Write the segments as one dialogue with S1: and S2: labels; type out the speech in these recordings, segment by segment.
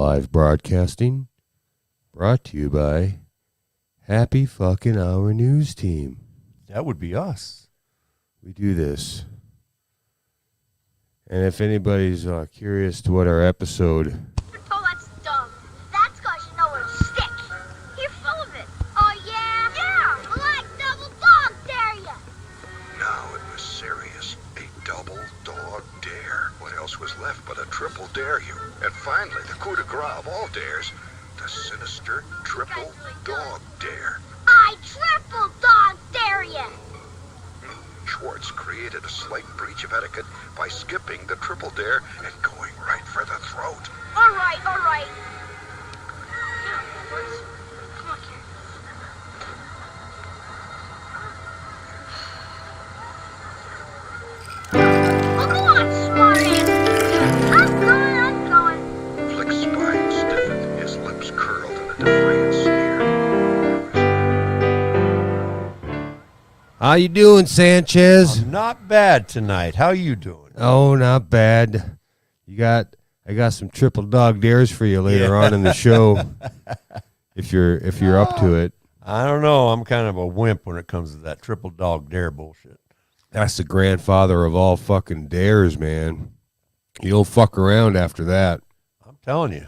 S1: Live broadcasting, brought to you by Happy Fucking Hour News Team.
S2: That would be us.
S1: We do this. And if anybody's curious to what our episode...
S3: Oh, that's dumb. That's because you know where to stick. You're full of it. Oh, yeah? Yeah! Well, I double dog dare you.
S4: Now it was serious. A double dog dare. What else was left but a triple dare you? And finally, the coup de grace of all dares, the sinister triple dog dare.
S3: I triple dog dare you.
S4: Schwartz created a slight breach of etiquette by skipping the triple dare and going right for the throat.
S3: All right, all right. Now, Schwartz, come on here. Oh, go on, smartass. I'm going.
S4: Flick's spine stiffened, his lips curled in a defiant sneer.
S1: How you doing, Sanchez?
S2: I'm not bad tonight. How you doing?
S1: Oh, not bad. I got some triple dog dares for you later on in the show. if you're up to it.
S2: I don't know. I'm kind of a wimp when it comes to that triple dog dare bullshit.
S1: That's the grandfather of all fucking dares, man. You don't fuck around after that.
S2: I'm telling you.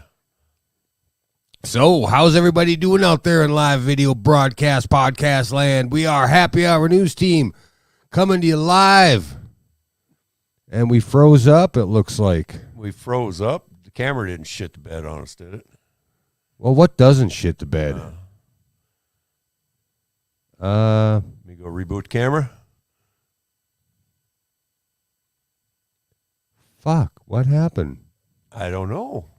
S1: So, how's everybody doing out there in live video broadcast podcast land? We are Happy Hour News Team coming to you live. And we froze up, it looks like.
S2: We froze up. The camera didn't shit the bed on us, did it?
S1: Well, what doesn't shit the bed?
S2: Let me go reboot camera.
S1: Fuck, what happened?
S2: I don't know.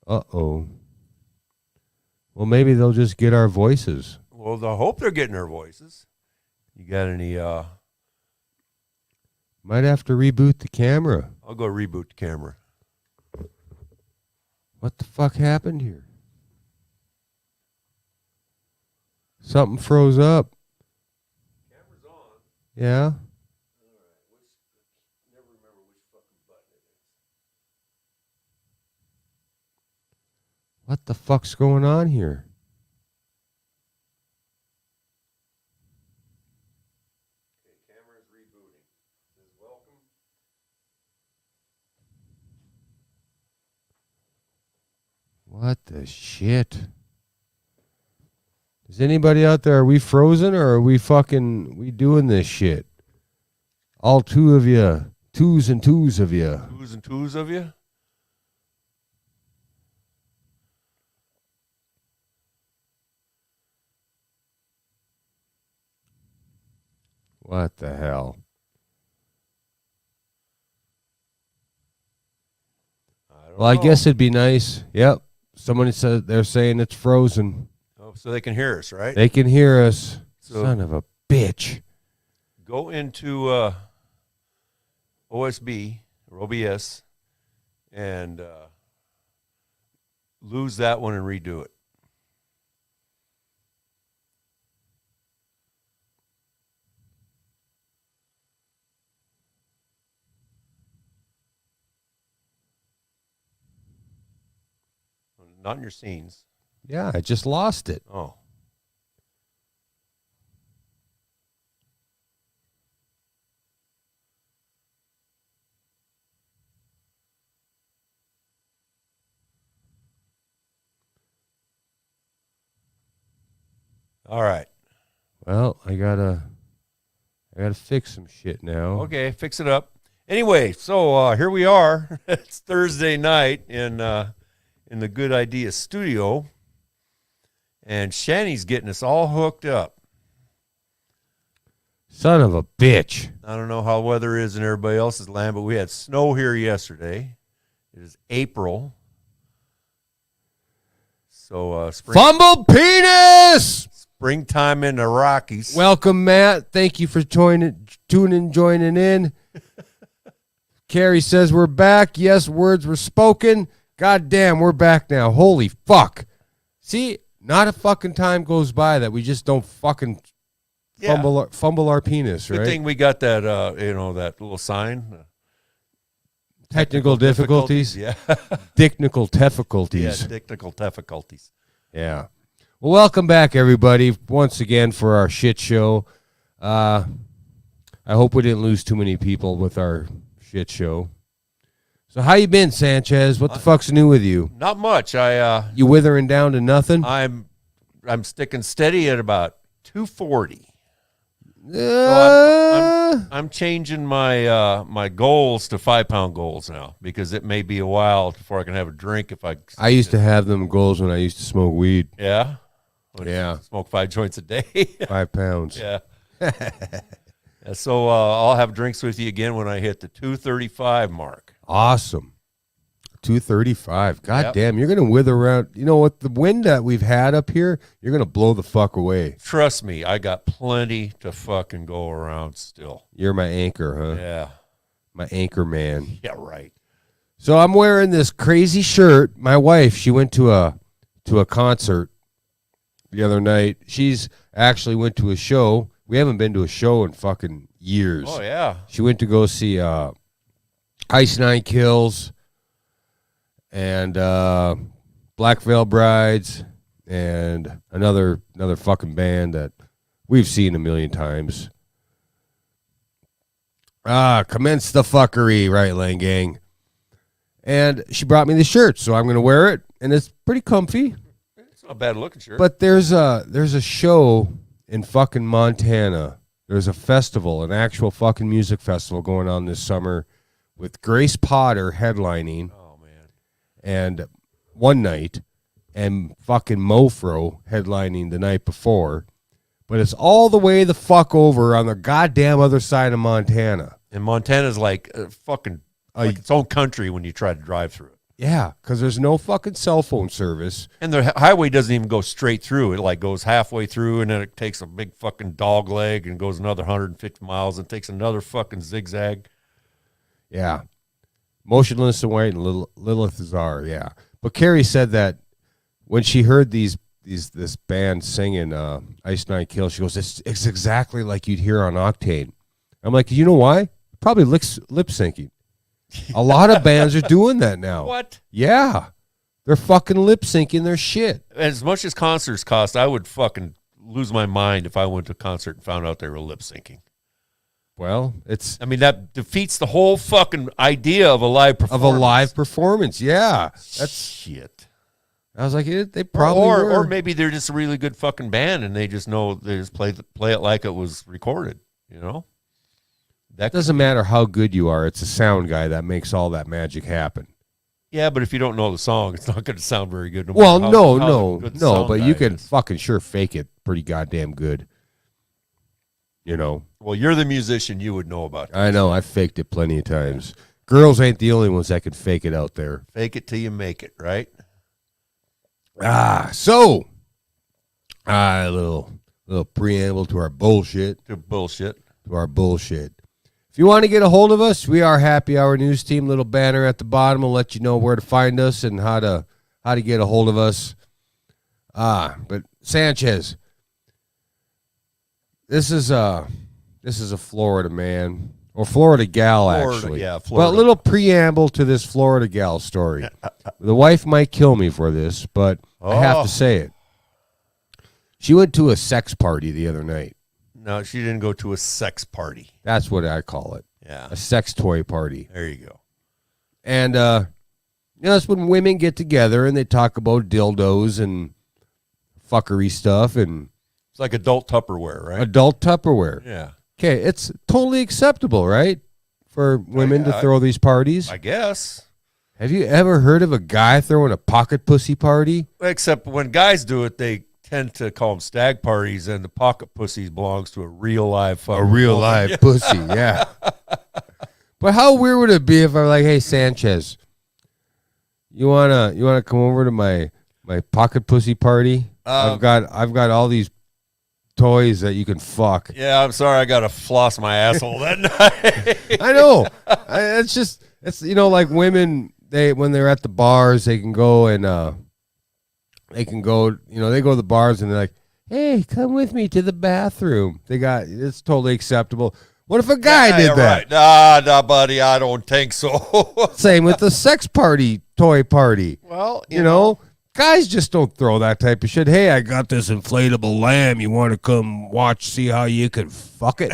S1: Uh-oh. Well, maybe they'll just get our voices.
S2: Well, I hope they're getting our voices. You got any,
S1: Might have to reboot the camera.
S2: I'll go reboot the camera.
S1: What the fuck happened here? Something froze up.
S2: Camera's on.
S1: Yeah?
S2: All right. Never remember which fucking button it is.
S1: What the fuck's going on here?
S2: Okay, camera is rebooting. It says welcome.
S1: What the shit? Is anybody out there, are we frozen or are we doing this shit? All two of you, twos and twos of you.
S2: Twos and twos of you?
S1: What the hell? Well, I guess it'd be nice. Yep. Someone said they're saying it's frozen.
S2: Oh, so they can hear us, right?
S1: They can hear us.
S2: So
S1: Son of a bitch.
S2: go into OSB or OBS and lose that one and redo it. Not in your scenes.
S1: Yeah, I just lost it.
S2: Oh. All right.
S1: Well, I gotta fix some shit now.
S2: Okay, fix it up. Anyway, so here we are. It's Thursday night in the Good Idea studio, and Shanny's getting us all hooked up.
S1: Son of a bitch.
S2: I don't know how weather is in everybody else's land, but we had snow here yesterday. It is April. So
S1: Fumble penis!
S2: Springtime in the Rockies.
S1: Welcome, Matt. Thank you for joining in. Carrie says we're back. Yes, words were spoken. God damn, we're back now. Holy fuck. See, not a fucking time goes by that we just don't fucking fumble our penis, right?
S2: Good thing we got that, that little sign.
S1: Technical difficulties.
S2: Yeah.
S1: Technical difficulties.
S2: Yeah, technical difficulties.
S1: Yeah. Well, welcome back, everybody, once again for our shit show. I hope we didn't lose too many people with our shit show. So how you been, Sanchez? What the fuck's new with you?
S2: Not much.
S1: You withering down to nothing?
S2: I'm sticking steady at about 240. I'm changing my my goals to 5-pound goals now because it may be a while before I can have a drink if I
S1: used to have them goals when I used to smoke weed.
S2: Yeah.
S1: Yeah.
S2: Smoke 5 joints a day.
S1: 5 pounds.
S2: Yeah. So I'll have drinks with you again when I hit the 235 mark.
S1: Awesome. 235. God
S2: Yep.
S1: damn, you're going to wither around. You know what? The wind that we've had up here, you're going to blow the fuck away.
S2: Trust me, I got plenty to fucking go around still.
S1: You're my anchor, huh?
S2: Yeah.
S1: My anchor man.
S2: Yeah, right.
S1: So I'm wearing this crazy shirt. My wife, she went to a concert the other night. She's actually went to a show. We haven't been to a show in fucking years.
S2: Oh, yeah.
S1: She went to go see Ice Nine Kills and Black Veil Brides and another fucking band that we've seen a million times. Commence the fuckery, right, Lane Gang. And she brought me the shirt, so I'm going to wear it, and it's pretty comfy.
S2: It's not a bad looking shirt.
S1: But there's a show in fucking Montana. There's a festival, an actual fucking music festival going on this summer with Grace Potter headlining.
S2: Oh, man.
S1: And one night, and fucking Mofro headlining the night before. But it's all the way the fuck over on the goddamn other side of Montana.
S2: And Montana's like fucking like its own country when you try to drive through it.
S1: Yeah, because there's no fucking cell phone service.
S2: And the highway doesn't even go straight through. It like goes halfway through, and then it takes a big fucking dog leg and goes another 150 miles and takes another fucking zigzag.
S1: Yeah. Motionless and White and Lilith Czar, yeah. But Carrie said that when she heard this band singing Ice Nine Kills, she goes, it's exactly like you'd hear on Octane. I'm like, you know why? Probably lip syncing. A lot of bands are doing that now.
S2: What?
S1: Yeah. They're fucking lip syncing their shit.
S2: As much as concerts cost, I would fucking lose my mind if I went to a concert and found out they were lip syncing.
S1: Well,
S2: that defeats the whole fucking idea of a live performance.
S1: Yeah. That's
S2: shit.
S1: I was like, they probably were.
S2: Or maybe they're just a really good fucking band and they just know they just play it like it was recorded, you know?
S1: That doesn't matter how good you are. It's a sound guy that makes all that magic happen.
S2: Yeah, but if you don't know the song, it's not going to sound very good.
S1: Well, no, but you can fucking sure fake it pretty goddamn good. You know.
S2: Well, you're the musician. You would know about it.
S1: I know. I've faked it plenty of times. Girls ain't the only ones that can fake it out there.
S2: Fake it till you make it, right?
S1: So a little preamble to our bullshit.
S2: To
S1: our bullshit. If you want to get a hold of us, we are Happy Hour News Team. Little banner at the bottom will let you know where to find us and how to get a hold of us. But Sanchez, this is a Florida man or Florida gal, actually.
S2: Yeah, Florida.
S1: Well, a little preamble to this Florida gal story. The wife might kill me for this, but I have to say it. She went to a sex party the other night.
S2: No, she didn't go to a sex party.
S1: That's what I call it.
S2: Yeah.
S1: A sex toy party.
S2: There you go.
S1: And, that's when women get together and they talk about dildos and fuckery stuff. And
S2: it's like adult Tupperware, right?
S1: Adult Tupperware.
S2: Yeah.
S1: Okay, it's totally acceptable, right? For women to throw these parties.
S2: I guess.
S1: Have you ever heard of a guy throwing a pocket pussy party?
S2: Except when guys do it, they tend to call them stag parties, and the pocket pussy belongs to a real live fucking
S1: live pussy, yeah. But how weird would it be if I'm like, hey, Sanchez, you wanna come over to my pocket pussy party? I've got all these toys that you can fuck.
S2: Yeah, I'm sorry, I gotta floss my asshole that night.
S1: I know. It's like women, when they're at the bars, they can go and they go to the bars and they're like, hey, come with me to the bathroom. It's totally acceptable. What if a guy did that?
S2: Right. Nah, buddy, I don't think so.
S1: Same with the sex party, toy party.
S2: Well,
S1: You know, guys just don't throw that type of shit. Hey, I got this inflatable lamb. You want to come watch, see how you can fuck it?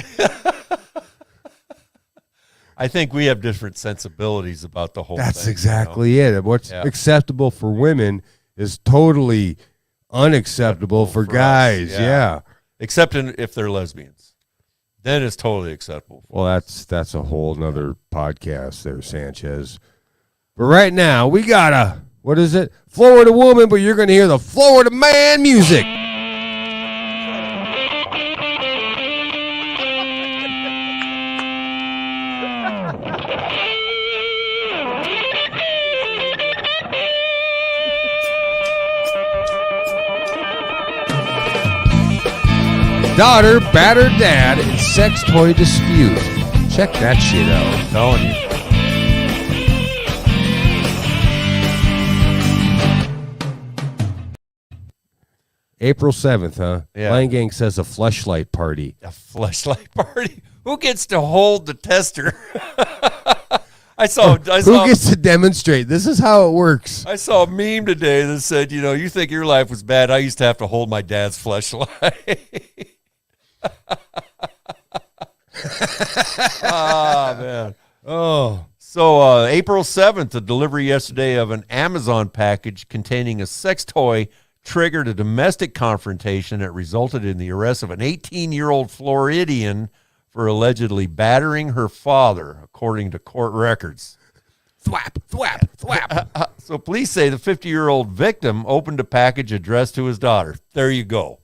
S2: I think we have different sensibilities about the whole thing.
S1: That's exactly it. What's acceptable for women is totally unacceptable for guys.
S2: us,
S1: Yeah.
S2: Except if they're lesbians. Then it's totally acceptable.
S1: Well, that's a whole nother podcast there, Sanchez. But right now, we got what is it? Florida woman, but you're going to hear the Florida man music. Daughter battered dad in sex toy dispute. Check that shit out.
S2: I'm telling you.
S1: April 7th, huh?
S2: Yeah.
S1: Line Gang says a fleshlight party.
S2: A fleshlight party? Who gets to hold the tester? I saw.
S1: Who gets to demonstrate? This is how it works.
S2: I saw a meme today that said, you think your life was bad. I used to have to hold my dad's fleshlight. Man.
S1: Oh.
S2: So April 7th, a delivery yesterday of an Amazon package containing a sex toy triggered a domestic confrontation that resulted in the arrest of an 18-year-old Floridian for allegedly battering her father, according to court records.
S1: Thwap, thwap, thwap.
S2: So police say the 50-year-old victim opened a package addressed to his daughter. There you go.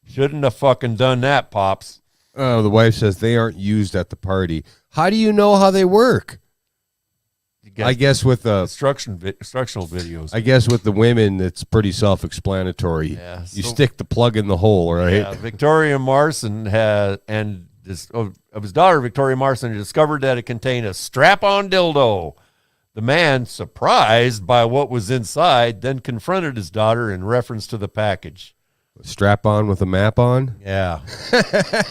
S2: Shouldn't have fucking done that, Pops.
S1: Oh, the wife says they aren't used at the party. How do you know how they work? I guess with the
S2: instructional videos.
S1: I guess with the women, it's pretty self-explanatory.
S2: Yeah,
S1: you stick the plug in the hole, right?
S2: Yeah, Victoria Marson of his daughter, Victoria Marson, discovered that it contained a strap-on dildo. The man, surprised by what was inside, then confronted his daughter in reference to the package.
S1: Strap on with a map on?
S2: Yeah.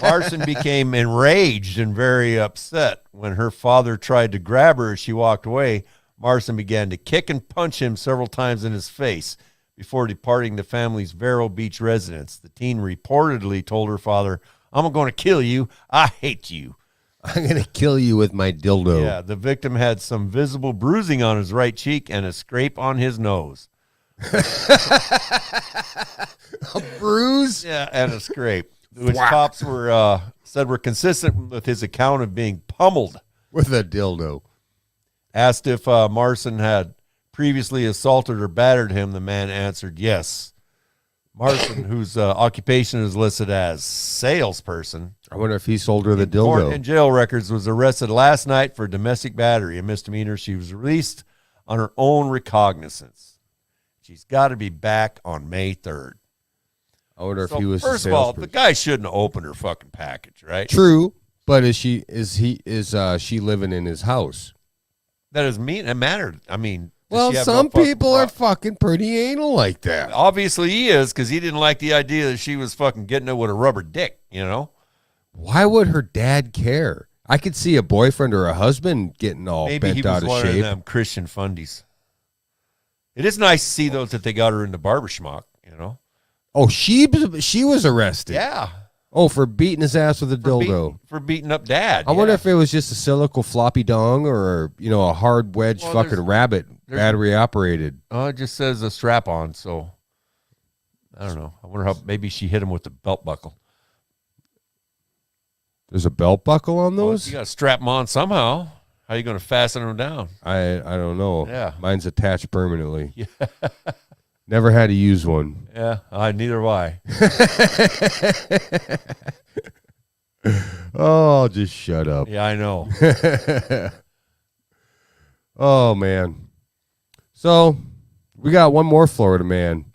S2: Marson became enraged and very upset. When her father tried to grab her as she walked away, Marson began to kick and punch him several times in his face before departing the family's Vero Beach residence. The teen reportedly told her father, "I'm going to kill you. I hate you.
S1: I'm going to kill you with my dildo."
S2: Yeah, the victim had some visible bruising on his right cheek and a scrape on his nose.
S1: A bruise?
S2: Yeah, and a scrape, which cops said were consistent with his account of being pummeled
S1: with a dildo.
S2: Asked if Marson had previously assaulted or battered him, the man answered yes. Marson, whose occupation is listed as salesperson,
S1: I wonder if he sold her the dildo.
S2: In jail records, was arrested last night for domestic battery, a misdemeanor. She was released on her own recognizance. She's got to be back on May 3rd.
S1: I wonder if he was
S2: first of all, the guy shouldn't have opened her fucking package, right?
S1: True, but is she living in his house?
S2: That doesn't mean it mattered. I mean,
S1: well, some people are fucking pretty anal like that.
S2: Obviously, he is, because he didn't like the idea that she was fucking getting it with a rubber dick. You know,
S1: why would her dad care? I could see a boyfriend or a husband getting all bent out of shape. Maybe he was one of
S2: them Christian fundies. It is nice to see, though, that they got her in the barber schmuck, you know.
S1: Oh, she was arrested.
S2: Yeah.
S1: Oh, for beating his ass with a dildo.
S2: For beating up dad.
S1: I wonder if it was just a silical floppy dong or, a hard wedge fucking rabbit battery operated.
S2: Oh, it just says a strap on, so I don't know. I wonder how maybe she hit him with the belt buckle.
S1: There's a belt buckle on those?
S2: Well, you got to strap them on somehow. How are you going to fasten them down?
S1: I don't know.
S2: Yeah.
S1: Mine's attached permanently.
S2: Yeah.
S1: Never had to use one.
S2: Yeah, neither have I.
S1: Oh, just shut up.
S2: Yeah, I know.
S1: Oh, man. So, we got one more Florida man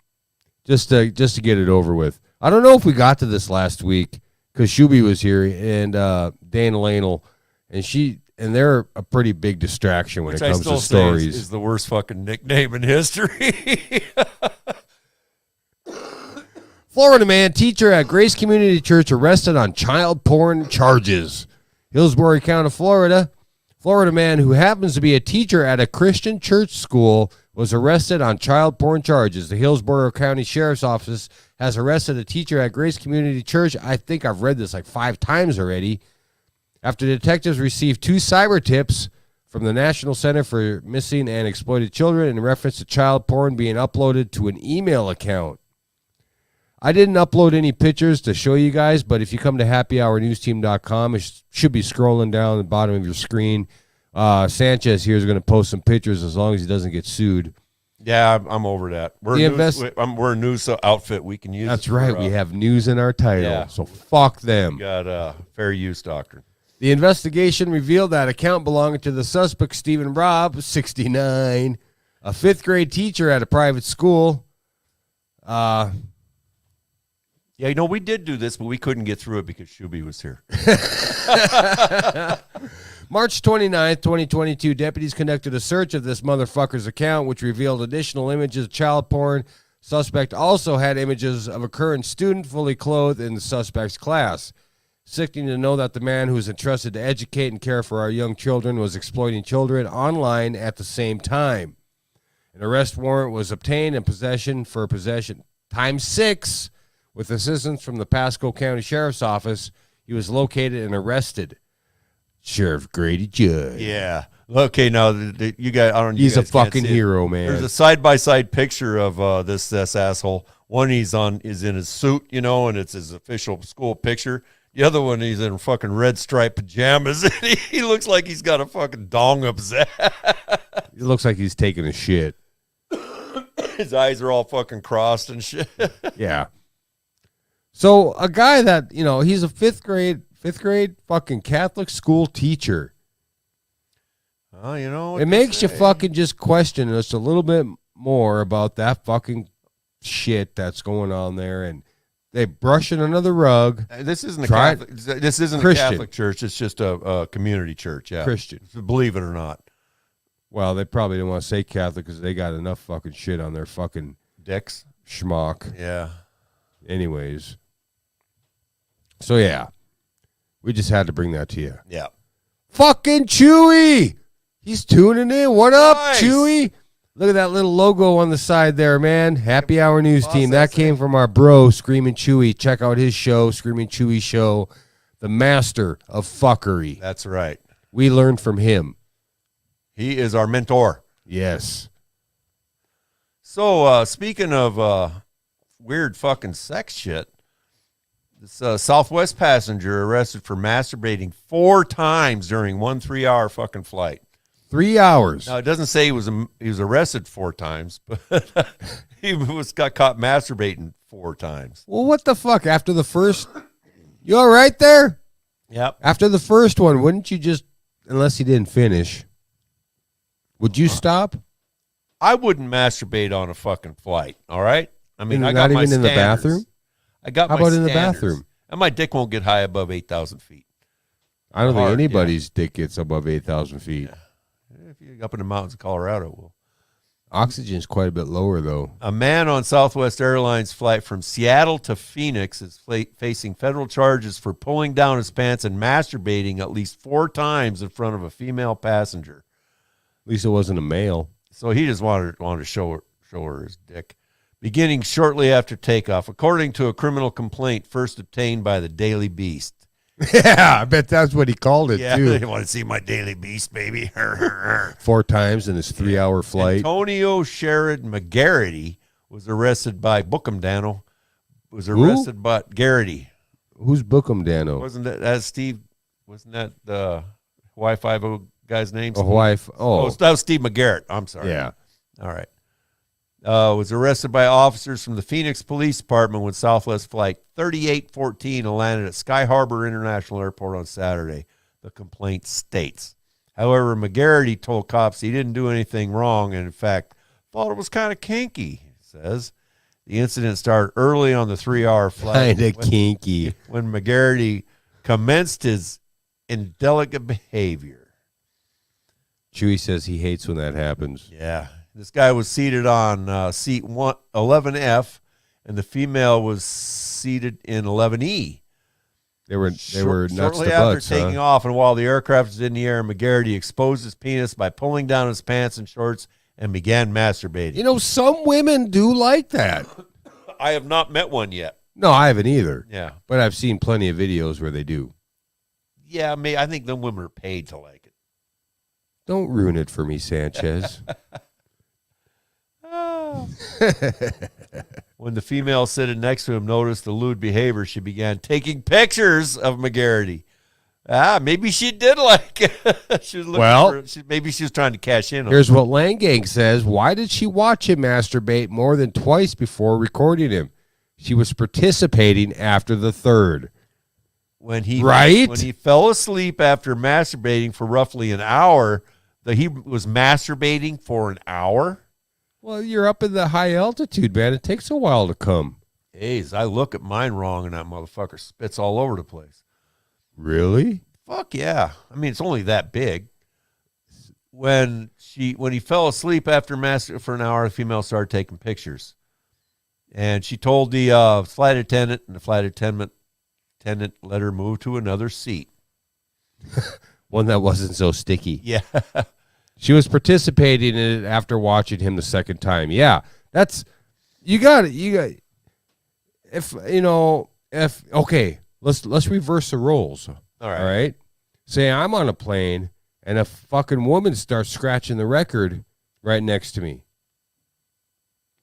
S1: just to get it over with. I don't know if we got to this last week because Shuby was here and Dana Lanel, and they're a pretty big distraction when it comes to stories.
S2: Is the worst fucking nickname in history.
S1: Florida man, teacher at Grace Community Church, arrested on child porn charges. Hillsborough County, Florida. Florida man who happens to be a teacher at a Christian church school was arrested on child porn charges. The Hillsborough County Sheriff's Office has arrested a teacher at Grace Community Church. I think I've read this like 5 times already. After detectives received 2 cyber tips from the National Center for Missing and Exploited Children in reference to child porn being uploaded to an email account. I didn't upload any pictures to show you guys, but if you come to happyhournewsteam.com, it should be scrolling down the bottom of your screen. Sanchez here is going to post some pictures as long as he doesn't get sued.
S2: Yeah, I'm over that. We're a news outfit. We can use.
S1: That's right. We have news in our title, so fuck them.
S2: We got fair use doctrine.
S1: The investigation revealed that account belonging to the suspect, Stephen Robb, 69, a 5th grade teacher at a private school.
S2: Yeah, you know, we did do this, but we couldn't get through it because Shuby was here.
S1: March 29th, 2022, deputies conducted a search of this motherfucker's account, which revealed additional images of child porn. Suspect also had images of a current student fully clothed in the suspect's class. Sickening to know that the man who is entrusted to educate and care for our young children was exploiting children online at the same time. An arrest warrant was obtained and possession times 6. With assistance from the Pasco County Sheriff's Office, he was located and arrested. Sheriff Grady Judd.
S2: Yeah. Okay, now you guys, I don't.
S1: He's a fucking hero, man.
S2: There's a side-by-side picture of this asshole. One is in his suit, you know, and it's his official school picture. The other one, he's in fucking red striped pajamas. And he looks like he's got a fucking dong up his ass.
S1: He looks like he's taking a shit.
S2: His eyes are all fucking crossed and shit.
S1: Yeah. So a guy that, you know, he's a fifth grade fucking Catholic school teacher.
S2: Oh, you know,
S1: it makes you fucking just question us a little bit more about that fucking shit that's going on there, and they brush it under the rug.
S2: This isn't a Catholic. This isn't a Catholic church. It's just a community church. Yeah,
S1: Christian.
S2: Believe it or not.
S1: Well, they probably didn't want to say Catholic because they got enough fucking shit on their fucking
S2: dicks.
S1: Schmuck.
S2: Yeah.
S1: Anyways. So, yeah. We just had to bring that to you.
S2: Yeah.
S1: Fucking Chewy! He's tuning in. What up, Chewy? Look at that little logo on the side there, man. Happy Hour News Team. That came from our bro, Screaming Chewy. Check out his show, Screaming Chewy Show. The master of fuckery.
S2: That's right.
S1: We learned from him.
S2: He is our mentor.
S1: Yes.
S2: So, speaking of weird fucking sex shit, this Southwest passenger arrested for masturbating 4 times during one 3-hour fucking flight.
S1: 3 hours.
S2: Now, it doesn't say he was arrested 4 times, but he got caught masturbating 4 times.
S1: Well, what the fuck? After the first... You all right there?
S2: Yep.
S1: After the first one, wouldn't you just... Unless he didn't finish... Would you stop?
S2: I wouldn't masturbate on a fucking flight, all right? I mean, I got
S1: not
S2: my
S1: even in the
S2: standards.
S1: bathroom?
S2: I got
S1: How
S2: my
S1: about in the
S2: standards.
S1: bathroom?
S2: And my dick won't get high above 8,000 feet.
S1: I don't think anybody's dick gets above 8,000 feet.
S2: Yeah. If you're up in the mountains of Colorado, well.
S1: Oxygen's quite a bit lower, though.
S2: A man on Southwest Airlines flight from Seattle to Phoenix is facing federal charges for pulling down his pants and masturbating at least 4 times in front of a female passenger.
S1: At least it wasn't a male.
S2: So he just wanted to show her his dick. Beginning shortly after takeoff, according to a criminal complaint first obtained by the Daily Beast.
S1: Yeah, I bet that's what he called it, too.
S2: You want to see my Daily Beast, baby?
S1: 4 times in his 3-hour flight.
S2: Antonio Sherrod McGarity was arrested by Bookham Dano. By Garrity.
S1: Who's Bookham Dano?
S2: Wasn't that Steve? Wasn't that the Hawaii Five-0 guy's name?
S1: That was
S2: Steve McGarrett. I'm sorry.
S1: Yeah.
S2: All right. Was arrested by officers from the Phoenix Police Department when Southwest Flight 3814 landed at Sky Harbor International Airport on Saturday, the complaint states. However, McGarity told cops he didn't do anything wrong and, in fact, thought it was kind of kinky, he says. The incident started early on the 3-hour flight.
S1: Kind of kinky.
S2: When McGarity commenced his indelicate behavior.
S1: Chewy says he hates when that happens.
S2: Yeah. This guy was seated on seat 11F, and the female was seated in 11E.
S1: They were nuts
S2: Shortly
S1: to
S2: after
S1: butts,
S2: taking off, and while the aircraft was in the air, McGarity exposed his penis by pulling down his pants and shorts and began masturbating.
S1: You know, some women do like that.
S2: I have not met one yet.
S1: No, I haven't either.
S2: Yeah.
S1: But I've seen plenty of videos where they do.
S2: Yeah, I think them women are paid to like it.
S1: Don't ruin it for me, Sanchez.
S2: When the female sitting next to him noticed the lewd behavior, she began taking pictures of McGarity. Maybe she did like it. She was looking maybe she was trying to cash in on
S1: Here's what Langang says. Why did she watch him masturbate more than twice before recording him? She was participating after the third.
S2: When he fell asleep after masturbating for roughly an hour, he was masturbating for an hour?
S1: Well, you're up in the high altitude, man. It takes a while to come.
S2: Hey, I look at mine wrong, and that motherfucker spits all over the place.
S1: Really?
S2: Fuck yeah. I mean, it's only that big. When he fell asleep after for an hour, the female started taking pictures. And she told the flight attendant, and the flight attendant let her move to another seat.
S1: One that wasn't so sticky.
S2: Yeah.
S1: She was participating in it after watching him the second time. Yeah, that's okay, let's reverse the roles.
S2: All right.
S1: All right. Say I'm on a plane and a fucking woman starts scratching the record right next to me.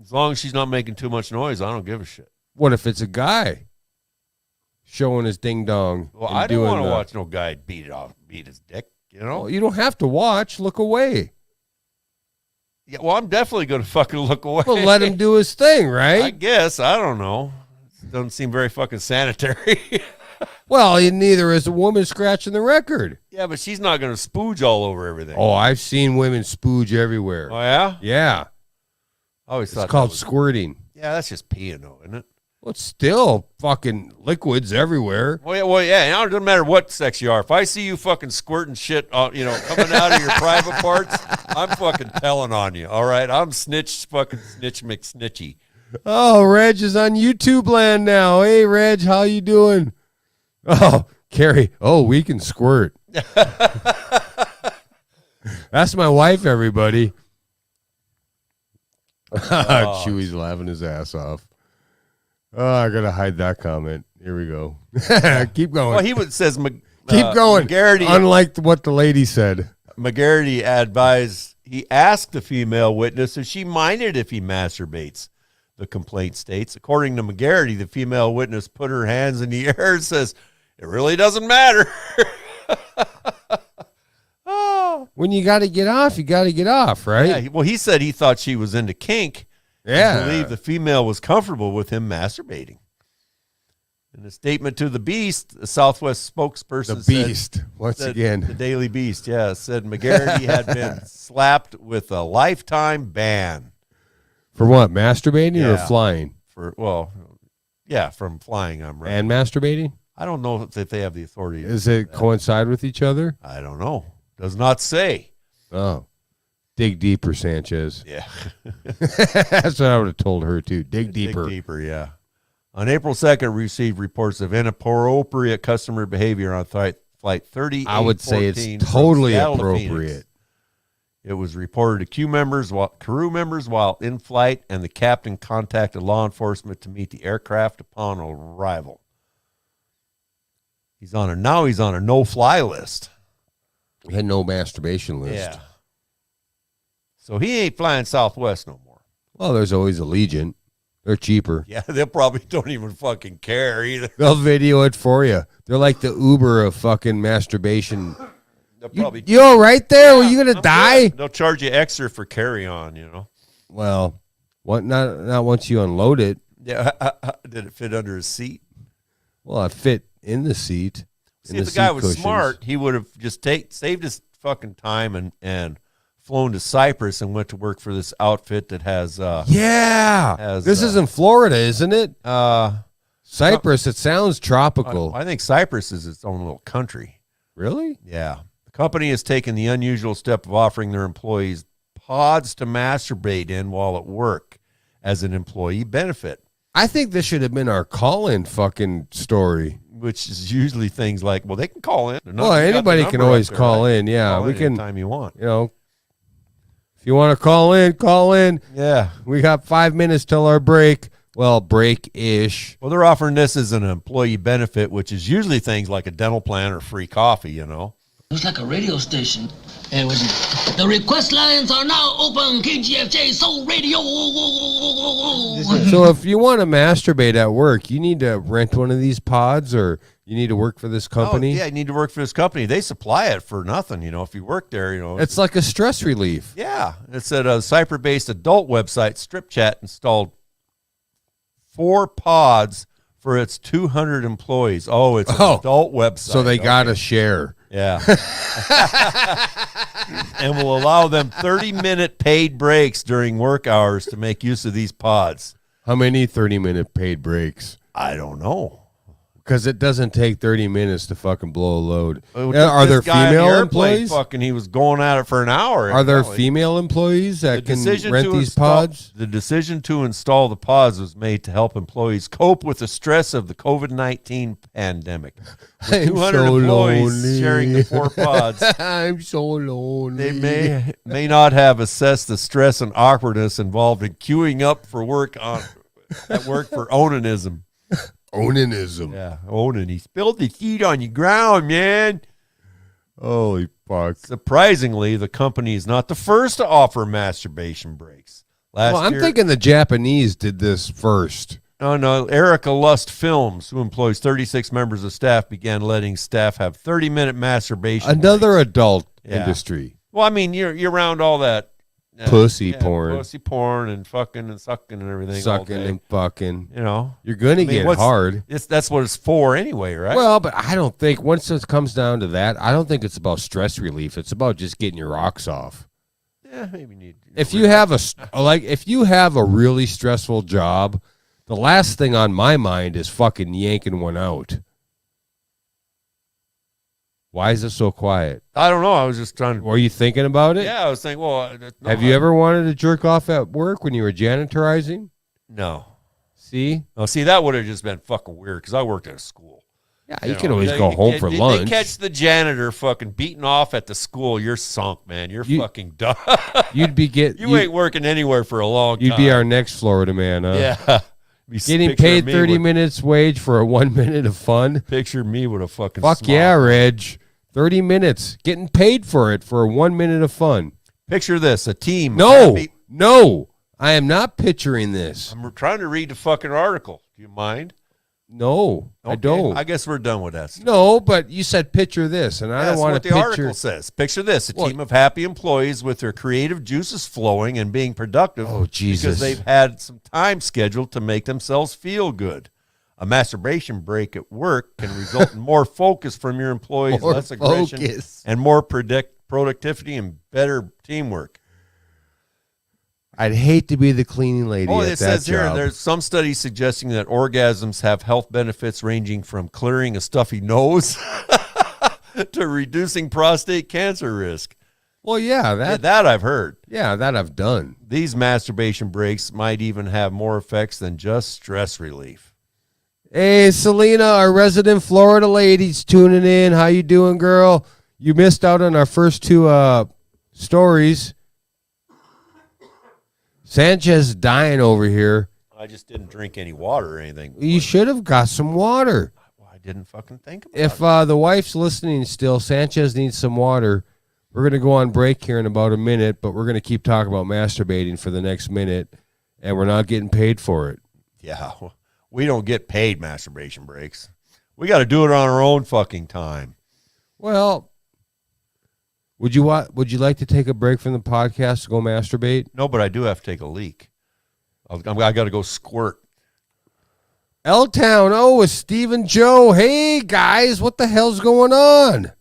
S2: As long as she's not making too much noise, I don't give a shit.
S1: What if it's a guy showing his ding dong?
S2: Well, I don't want to watch no guy beat his dick. You know?
S1: Well, you don't have to watch. Look away.
S2: Yeah, well, I'm definitely going to fucking look away.
S1: Well, let him do his thing, right?
S2: I guess. I don't know. It doesn't seem very fucking sanitary.
S1: Well, neither is a woman scratching the record.
S2: Yeah, but she's not going to spooge all over everything.
S1: Oh, I've seen women spooge everywhere.
S2: Oh, yeah?
S1: Yeah.
S2: I always thought
S1: it's called squirting.
S2: Yeah, that's just peeing, though, isn't it?
S1: Well, it's still fucking liquids everywhere.
S2: Well, yeah. It doesn't matter what sex you are. If I see you fucking squirting shit, coming out of your private parts, I'm fucking telling on you. All right, I'm snitch McSnitchy.
S1: Oh, Reg is on YouTube land now. Hey, Reg, how you doing? Oh, Carrie. Oh, we can squirt. That's my wife, everybody. Chewy's laughing his ass off. Oh, I gotta hide that comment. Here we go. Keep going.
S2: Well, says
S1: keep going.
S2: McGarity,
S1: unlike what the lady said.
S2: McGarity he asked the female witness if she minded if he masturbates. The complaint states, according to McGarity, the female witness put her hands in the air and says, "It really doesn't matter."
S1: When you got to get off, you got to get off, right?
S2: Yeah. Well, he said he thought she was into kink.
S1: Yeah.
S2: I believe the female was comfortable with him masturbating. In a statement to the Beast, the Southwest spokesperson
S1: said,
S2: the Daily Beast, said McGarity had been slapped with a lifetime ban.
S1: For what, masturbating or flying?
S2: From flying, I'm right.
S1: And masturbating?
S2: I don't know if they have the authority.
S1: Does it coincide with each other?
S2: I don't know. Does not say.
S1: Oh. Dig deeper, Sanchez.
S2: Yeah.
S1: That's what I would have told her, too. Dig deeper.
S2: Dig deeper, yeah. On April 2nd, received reports of inappropriate customer behavior on Flight 3814.
S1: I would say it's totally appropriate.
S2: It was reported to crew members while in flight, and the captain contacted law enforcement to meet the aircraft upon arrival. He's on a no-fly list.
S1: He had no masturbation list.
S2: Yeah. So he ain't flying Southwest no more.
S1: Well, there's always Allegiant. They're cheaper.
S2: Yeah, they probably don't even fucking care either.
S1: They'll video it for you. They're like the Uber of fucking masturbation. You all right there? Were you gonna die?
S2: They'll charge you extra for carry-on,
S1: Well, what? Not once you unload it.
S2: Yeah. Did it fit under his seat?
S1: Well, it fit in the seat.
S2: See, if the guy was smart, he would have just saved his fucking time and flown to Cyprus and went to work for this outfit that has this is in Florida, isn't it?
S1: Cyprus. It sounds tropical.
S2: I think Cyprus is its own little country.
S1: Really?
S2: Yeah. The company has taken the unusual step of offering their employees pods to masturbate in while at work as an employee benefit.
S1: I think this should have been our call-in fucking story.
S2: which is usually things like, well, they can call in.
S1: Well, anybody can always call in. Yeah, we can.
S2: Anytime you want.
S1: If you want to call in, call in.
S2: Yeah.
S1: We got 5 minutes till our break. Well, break-ish.
S2: Well, they're offering this as an employee benefit, which is usually things like a dental plan or free coffee,
S5: It's like a radio station. And the request lines are now open. KGFJ Soul Radio.
S1: So if you want to masturbate at work, you need to rent one of these pods, or you need to work for this company.
S2: Oh, yeah, you need to work for this company. They supply it for nothing, if you work there,
S1: It's like a stress relief.
S2: Yeah. It's at a Cypher-based adult website, Strip Chat, installed 4 pods for its 200 employees. Oh, it's an adult website.
S1: So they got to share.
S2: Yeah. And will allow them 30-minute paid breaks during work hours to make use of these pods.
S1: How many 30-minute paid breaks?
S2: I don't know.
S1: Because it doesn't take 30 minutes to fucking blow a load.
S2: Are
S1: there female employees?
S2: Fucking, he was going at it for an hour.
S1: Are there female employees that can rent these pods?
S2: The decision to install the pods was made to help employees cope with the stress of the COVID-19 pandemic. With 200 employees sharing the 4 pods.
S1: I'm so lonely.
S2: They may not have assessed the stress and awkwardness involved in queuing up for work at work for onanism.
S1: Onanism.
S2: Yeah, onan. He spilled the seed on your ground, man.
S1: Holy fuck.
S2: Surprisingly, the company is not the first to offer masturbation breaks.
S1: I'm thinking the Japanese did this first.
S2: No. Erica Lust Films, who employs 36 members of staff, began letting staff have 30-minute masturbation
S1: Another
S2: breaks.
S1: Adult industry.
S2: Well, I mean, you're around all that.
S1: Pussy porn
S2: and fucking and sucking and everything.
S1: Sucking and fucking.
S2: You're
S1: going to get hard.
S2: That's what it's for anyway, right?
S1: Well, but I don't think, once it comes down to that, I don't think it's about stress relief. It's about just getting your rocks off.
S2: Yeah, maybe need.
S1: If you have a really stressful job, the last thing on my mind is fucking yanking one out. Why is it so quiet?
S2: I don't know. I was just trying to.
S1: Were you thinking about it?
S2: Yeah, I was thinking,
S1: have you ever wanted to jerk off at work when you were janitorizing?
S2: No.
S1: See?
S2: Oh, see, that would have just been fucking weird because I worked at a school.
S1: Yeah, you can always go home for lunch.
S2: They catch the janitor fucking beating off at the school. You're sunk, man. You're fucking done.
S1: You ain't
S2: working anywhere for a long time.
S1: You'd be our next Florida man, huh?
S2: Yeah.
S1: Getting paid 30 minutes wage for a 1 minute of fun.
S2: Picture me with a fucking
S1: yeah, Reg. 30 minutes. Getting paid for it for a 1 minute of fun.
S2: Picture this, a team.
S1: No. I am not picturing this.
S2: I'm trying to read the fucking article. Do you mind?
S1: No, okay. I don't.
S2: I guess we're done with that stuff.
S1: No, but you said picture this, and I don't want to picture.
S2: That's what the article says. Picture this, a team of happy employees with their creative juices flowing and being productive.
S1: Oh, Jesus.
S2: Because they've had some time scheduled to make themselves feel good. A masturbation break at work can result in more focus from your employees, less aggression, and more productivity and better teamwork.
S1: I'd hate to be the cleaning lady at that job.
S2: It says here, there's some studies suggesting that orgasms have health benefits ranging from clearing a stuffy nose to reducing prostate cancer risk.
S1: Well, yeah,
S2: that I've heard.
S1: Yeah, that I've done.
S2: These masturbation breaks might even have more effects than just stress relief.
S1: Hey, Selena, our resident Florida lady's tuning in. How you doing, girl? You missed out on our first 2 stories. Sanchez dying over here.
S2: I just didn't drink any water or anything.
S1: You should have got some water.
S2: Well, I didn't fucking think about it.
S1: If the wife's listening still, Sanchez needs some water. We're going to go on break here in about a minute, but we're going to keep talking about masturbating for the next minute, and we're not getting paid for it.
S2: Yeah, we don't get paid masturbation breaks. We got to do it on our own fucking time.
S1: Well, would you like to take a break from the podcast to go masturbate?
S2: No, but I do have to take a leak. I got to go squirt.
S1: L-Town, it's Steve and Joe. Hey, guys, what the hell's going on?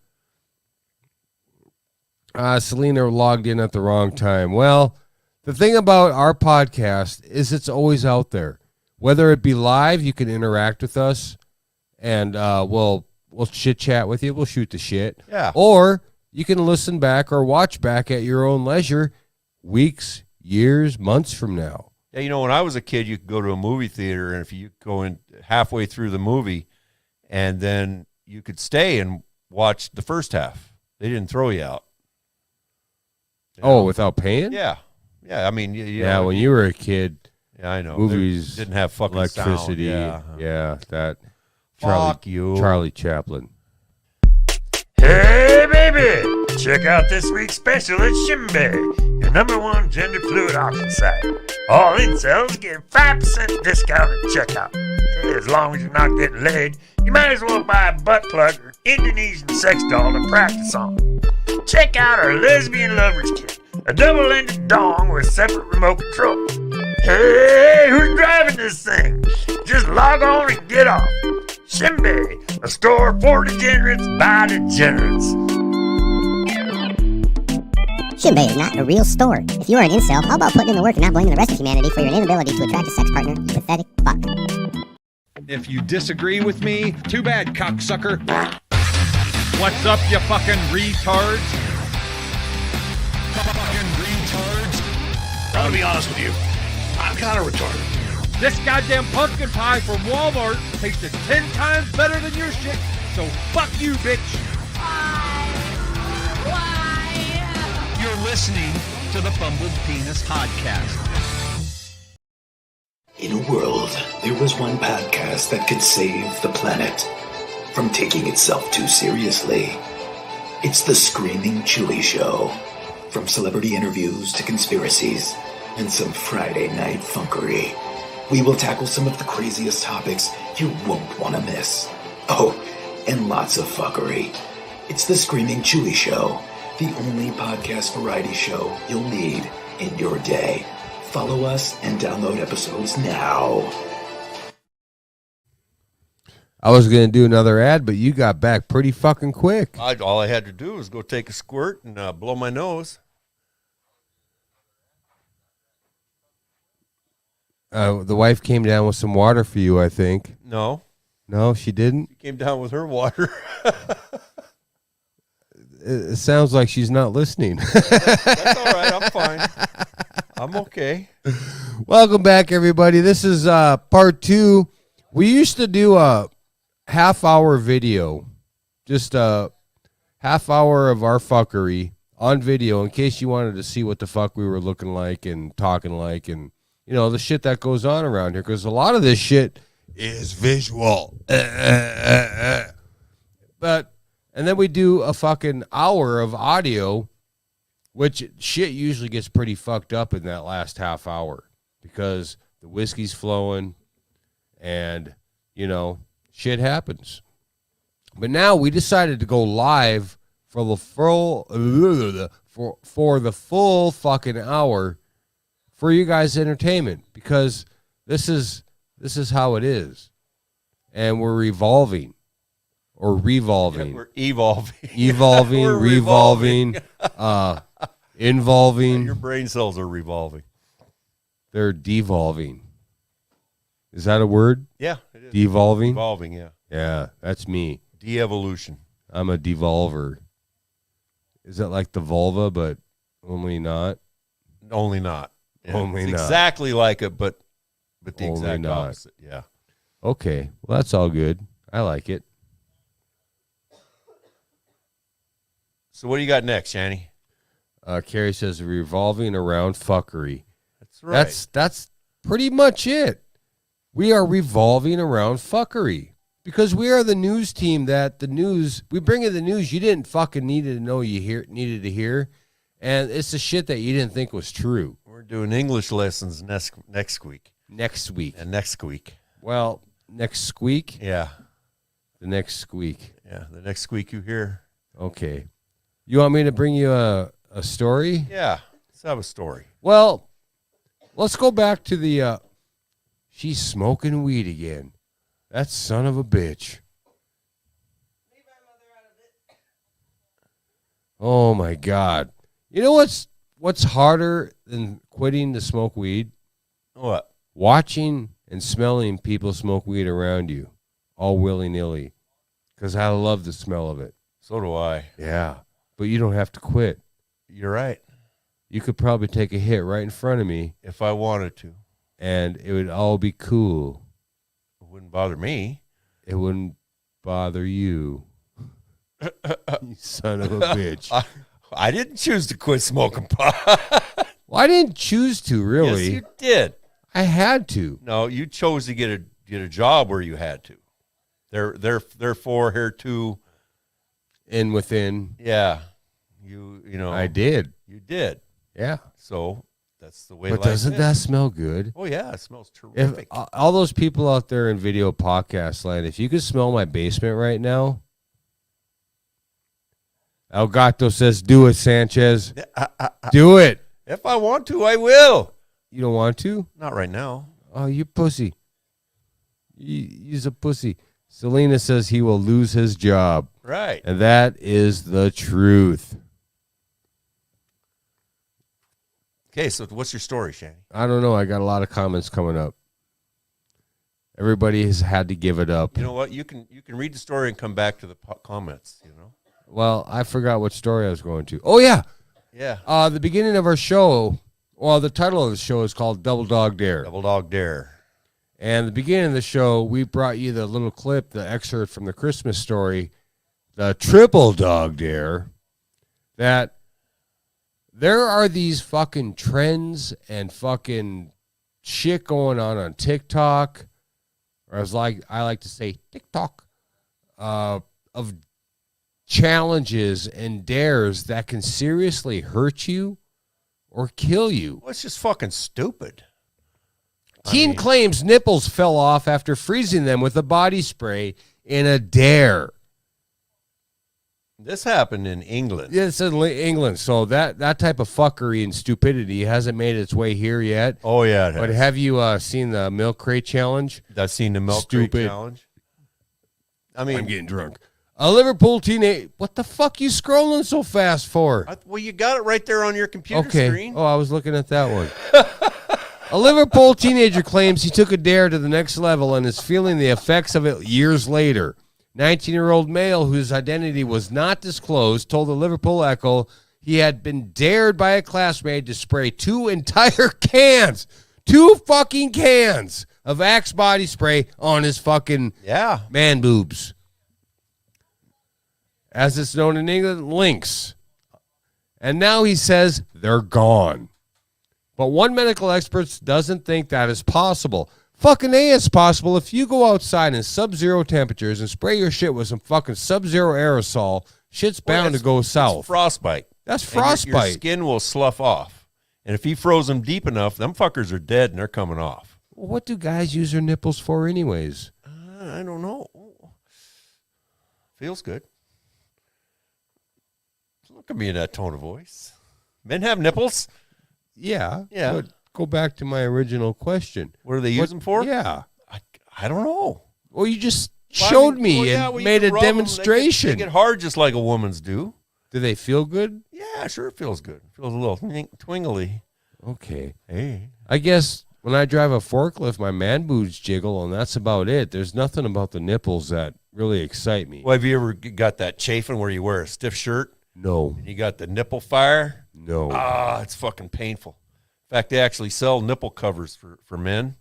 S1: Selena logged in at the wrong time. Well, the thing about our podcast is it's always out there. Whether it be live, you can interact with us, and we'll chit-chat with you. We'll shoot the shit.
S2: Yeah.
S1: Or you can listen back or watch back at your own leisure weeks, years, months from now.
S2: Yeah, when I was a kid, you could go to a movie theater, and if you go in halfway through the movie and then you could stay and watch the first half. They didn't throw you out. You know?
S1: Oh, without paying?
S2: Yeah. Yeah, I mean,
S1: Yeah, when you were a kid,
S2: yeah, I know.
S1: movies
S2: They didn't have fucking
S1: electricity.
S2: sound.
S1: Yeah, that.
S2: Fuck you.
S1: Charlie Chaplin.
S6: Hey, baby! Check out this week's special at Shimbe, your #1 gender fluid auction site. All incels get 5% discount at checkout. As long as you're not getting laid, you might as well buy a butt plug or Indonesian sex doll to practice on. Check out our lesbian lovers kit, a double-ended dong with separate remote control. Hey, who's driving this thing? Just log on and get off. Shimbe, a store for degenerates by degenerates.
S7: Shimbe is not a real store. If you are an incel, how about putting in the work and not blaming the rest of humanity for your inability to attract a sex partner, you pathetic fuck.
S8: If you disagree with me, too bad, cocksucker. What's up, you fucking retards? Fucking retards.
S6: I'm gonna be honest with you. I'm kind of retarded.
S8: This goddamn pumpkin pie from Walmart tasted 10 times better than your shit, so fuck you, bitch.
S3: Why?
S8: You're listening to the Fumbled Penis Podcast.
S9: In a world, there was one podcast that could save the planet from taking itself too seriously. It's the Screaming Chewie Show. From celebrity interviews to conspiracies and some Friday night funkery, we will tackle some of the craziest topics you won't want to miss. Oh, and lots of fuckery. It's the Screaming Chewie Show, the only podcast variety show you'll need in your day. Follow us and download episodes now.
S1: I was going to do another ad, but you got back pretty fucking quick.
S2: All I had to do was go take a squirt and blow my nose.
S1: The wife came down with some water for you, I think.
S2: No.
S1: No, she didn't?
S2: She came down with her water.
S1: It sounds like she's not listening.
S2: That's all right. I'm fine. I'm okay.
S1: Welcome back, everybody. This is part 2. We used to do a half-hour video, just a half-hour of our fuckery on video in case you wanted to see what the fuck we were looking like and talking like and, you know, the shit that goes on around here, because a lot of this shit is visual. But, and then we do a fucking hour of audio, which shit usually gets pretty fucked up in that last half hour because the whiskey's flowing and, you know, shit happens. But now we decided to go live for the full fucking hour for you guys' entertainment, because this is how it is. And we're revolving. Or revolving.
S2: Yeah, we're evolving.
S1: Evolving,
S2: We're
S1: revolving, involving.
S2: Your brain cells are revolving.
S1: They're devolving. Is that a word?
S2: Yeah, it is.
S1: Devolving?
S2: Evolving, yeah.
S1: Yeah, that's me.
S2: De-evolution.
S1: I'm a devolver. Is that like the vulva, but only not?
S2: Only not. Yeah,
S1: Only
S2: it's
S1: not.
S2: exactly like it, but the
S1: Only
S2: exact
S1: not.
S2: opposite. Yeah.
S1: Okay, well, that's all good. I like it.
S2: So what do you got next, Shanny?
S1: Carrie says revolving around fuckery.
S2: That's right.
S1: That's pretty much it. We are revolving around fuckery because we are the news team that we bring in the news you didn't fucking need to know needed to hear, and it's the shit that you didn't think was true.
S2: We're doing English lessons next week.
S1: Next week.
S2: And next week.
S1: Well, next squeak?
S2: Yeah.
S1: The next squeak.
S2: Yeah, the next squeak you hear.
S1: Okay. You want me to bring you a story?
S2: Yeah, let's have a story.
S1: Well, let's go back to the, she's smoking weed again. That son of a bitch. Leave my mother out of it. Oh, my God. You know what's harder than quitting to smoke weed?
S2: What?
S1: Watching and smelling people smoke weed around you, all willy-nilly, because I love the smell of it.
S2: So do I.
S1: Yeah, but you don't have to quit.
S2: You're right.
S1: You could probably take a hit right in front of me.
S2: If I wanted to.
S1: And it would all be cool.
S2: It wouldn't bother me.
S1: It wouldn't bother you. You son of a bitch.
S2: I didn't choose to quit smoking pot.
S1: Well, I didn't choose to, really.
S2: Yes, you did.
S1: I had to.
S2: No, you chose to get a job where you had to. Therefore, here too.
S1: And within.
S2: Yeah, you know.
S1: I did.
S2: You did.
S1: Yeah.
S2: So that's the way.
S1: But
S2: life
S1: doesn't
S2: is.
S1: that smell good?
S2: Oh yeah, it smells terrific.
S1: If all those people out there in video podcast land, if you could smell my basement right now. El Gato says, "Do it, Sanchez. Do it."
S2: If I want to, I will.
S1: You don't want to?
S2: Not right now.
S1: Oh, you pussy. You's a pussy. Selena says he will lose his job.
S2: Right.
S1: And that is the truth.
S2: Okay, so what's your story, Shanny?
S1: I don't know. I got a lot of comments coming up. Everybody has had to give it up.
S2: You know what? You can read the story and come back to the comments, you know?
S1: Well, I forgot what story I was going to. Oh, yeah.
S2: Yeah.
S1: The beginning of our show, well, the title of the show is called Double Dog Dare.
S2: Double Dog Dare.
S1: And the beginning of the show, we brought you the little clip, the excerpt from the Christmas story, the Triple Dog Dare, that there are these fucking trends and fucking shit going on TikTok, or I like to say TikTok, of challenges and dares that can seriously hurt you or kill you.
S2: Well, it's just fucking stupid.
S1: Teen claims nipples fell off after freezing them with a body spray in a dare.
S2: This happened in England.
S1: Yeah, it's in England. So that type of fuckery and stupidity hasn't made its way here yet.
S2: Oh, yeah, it has.
S1: But have you seen the milk crate challenge?
S2: I've seen the milk crate challenge. I mean,
S1: I'm getting drunk. A Liverpool teenager. What the fuck you scrolling so fast for?
S2: Well, you got it right there on your computer screen.
S1: Oh, I was looking at that one. A Liverpool teenager claims he took a dare to the next level and is feeling the effects of it years later. 19-year-old male whose identity was not disclosed told the Liverpool Echo he had been dared by a classmate to spray 2 entire cans, 2 fucking cans of Axe body spray on his fucking man boobs. As it's known in England, links. And now he says they're gone. But one medical expert doesn't think that is possible. Fucking A, it's possible. If you go outside in sub-zero temperatures and spray your shit with some fucking sub-zero aerosol, shit's bound to go south.
S2: It's frostbite.
S1: That's frostbite.
S2: Your skin will slough off. And if you froze them deep enough, them fuckers are dead and they're coming off.
S1: Well, what do guys use their nipples for anyways?
S2: I don't know. Feels good. Look at me in that tone of voice. Men have nipples?
S1: Yeah.
S2: Yeah.
S1: But go back to my original question.
S2: What do they use them for?
S1: Yeah.
S2: I don't know.
S1: Well, you just showed me and made a demonstration.
S2: They get hard just like a woman's do.
S1: Do they feel good?
S2: Yeah, sure it feels good. It feels a little twingly.
S1: Okay.
S2: Hey.
S1: I guess when I drive a forklift, my man boobs jiggle, and that's about it. There's nothing about the nipples that really excite me.
S2: Well, have you ever got that chafing where you wear a stiff shirt?
S1: No.
S2: And you got the nipple fire?
S1: No.
S2: Ah, it's fucking painful. In fact, they actually sell nipple covers for men.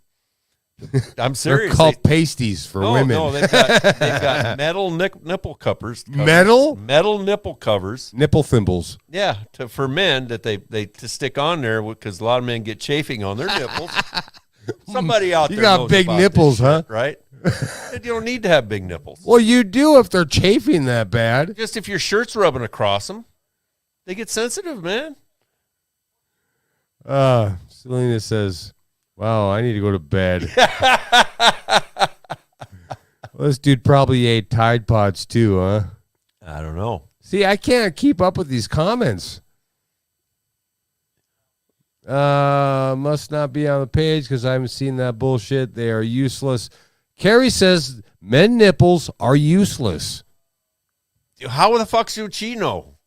S2: I'm serious.
S1: They're called pasties for women.
S2: No, they've got metal nipple covers.
S1: Metal?
S2: Metal nipple covers.
S1: Nipple thimbles.
S2: Yeah, for men that they to stick on there because a lot of men get chafing on their nipples. Somebody out there
S1: You got
S2: knows
S1: big
S2: about
S1: nipples,
S2: this
S1: huh?
S2: shit, right? You don't need to have big nipples.
S1: Well, you do if they're chafing that bad.
S2: Just if your shirt's rubbing across them, they get sensitive, man.
S1: Selena says, wow, I need to go to bed. Well, this dude probably ate Tide Pods too, huh?
S2: I don't know.
S1: See, I can't keep up with these comments. Must not be on the page because I haven't seen that bullshit. They are useless. Carrie says men nipples are useless.
S2: How the fuck should she know?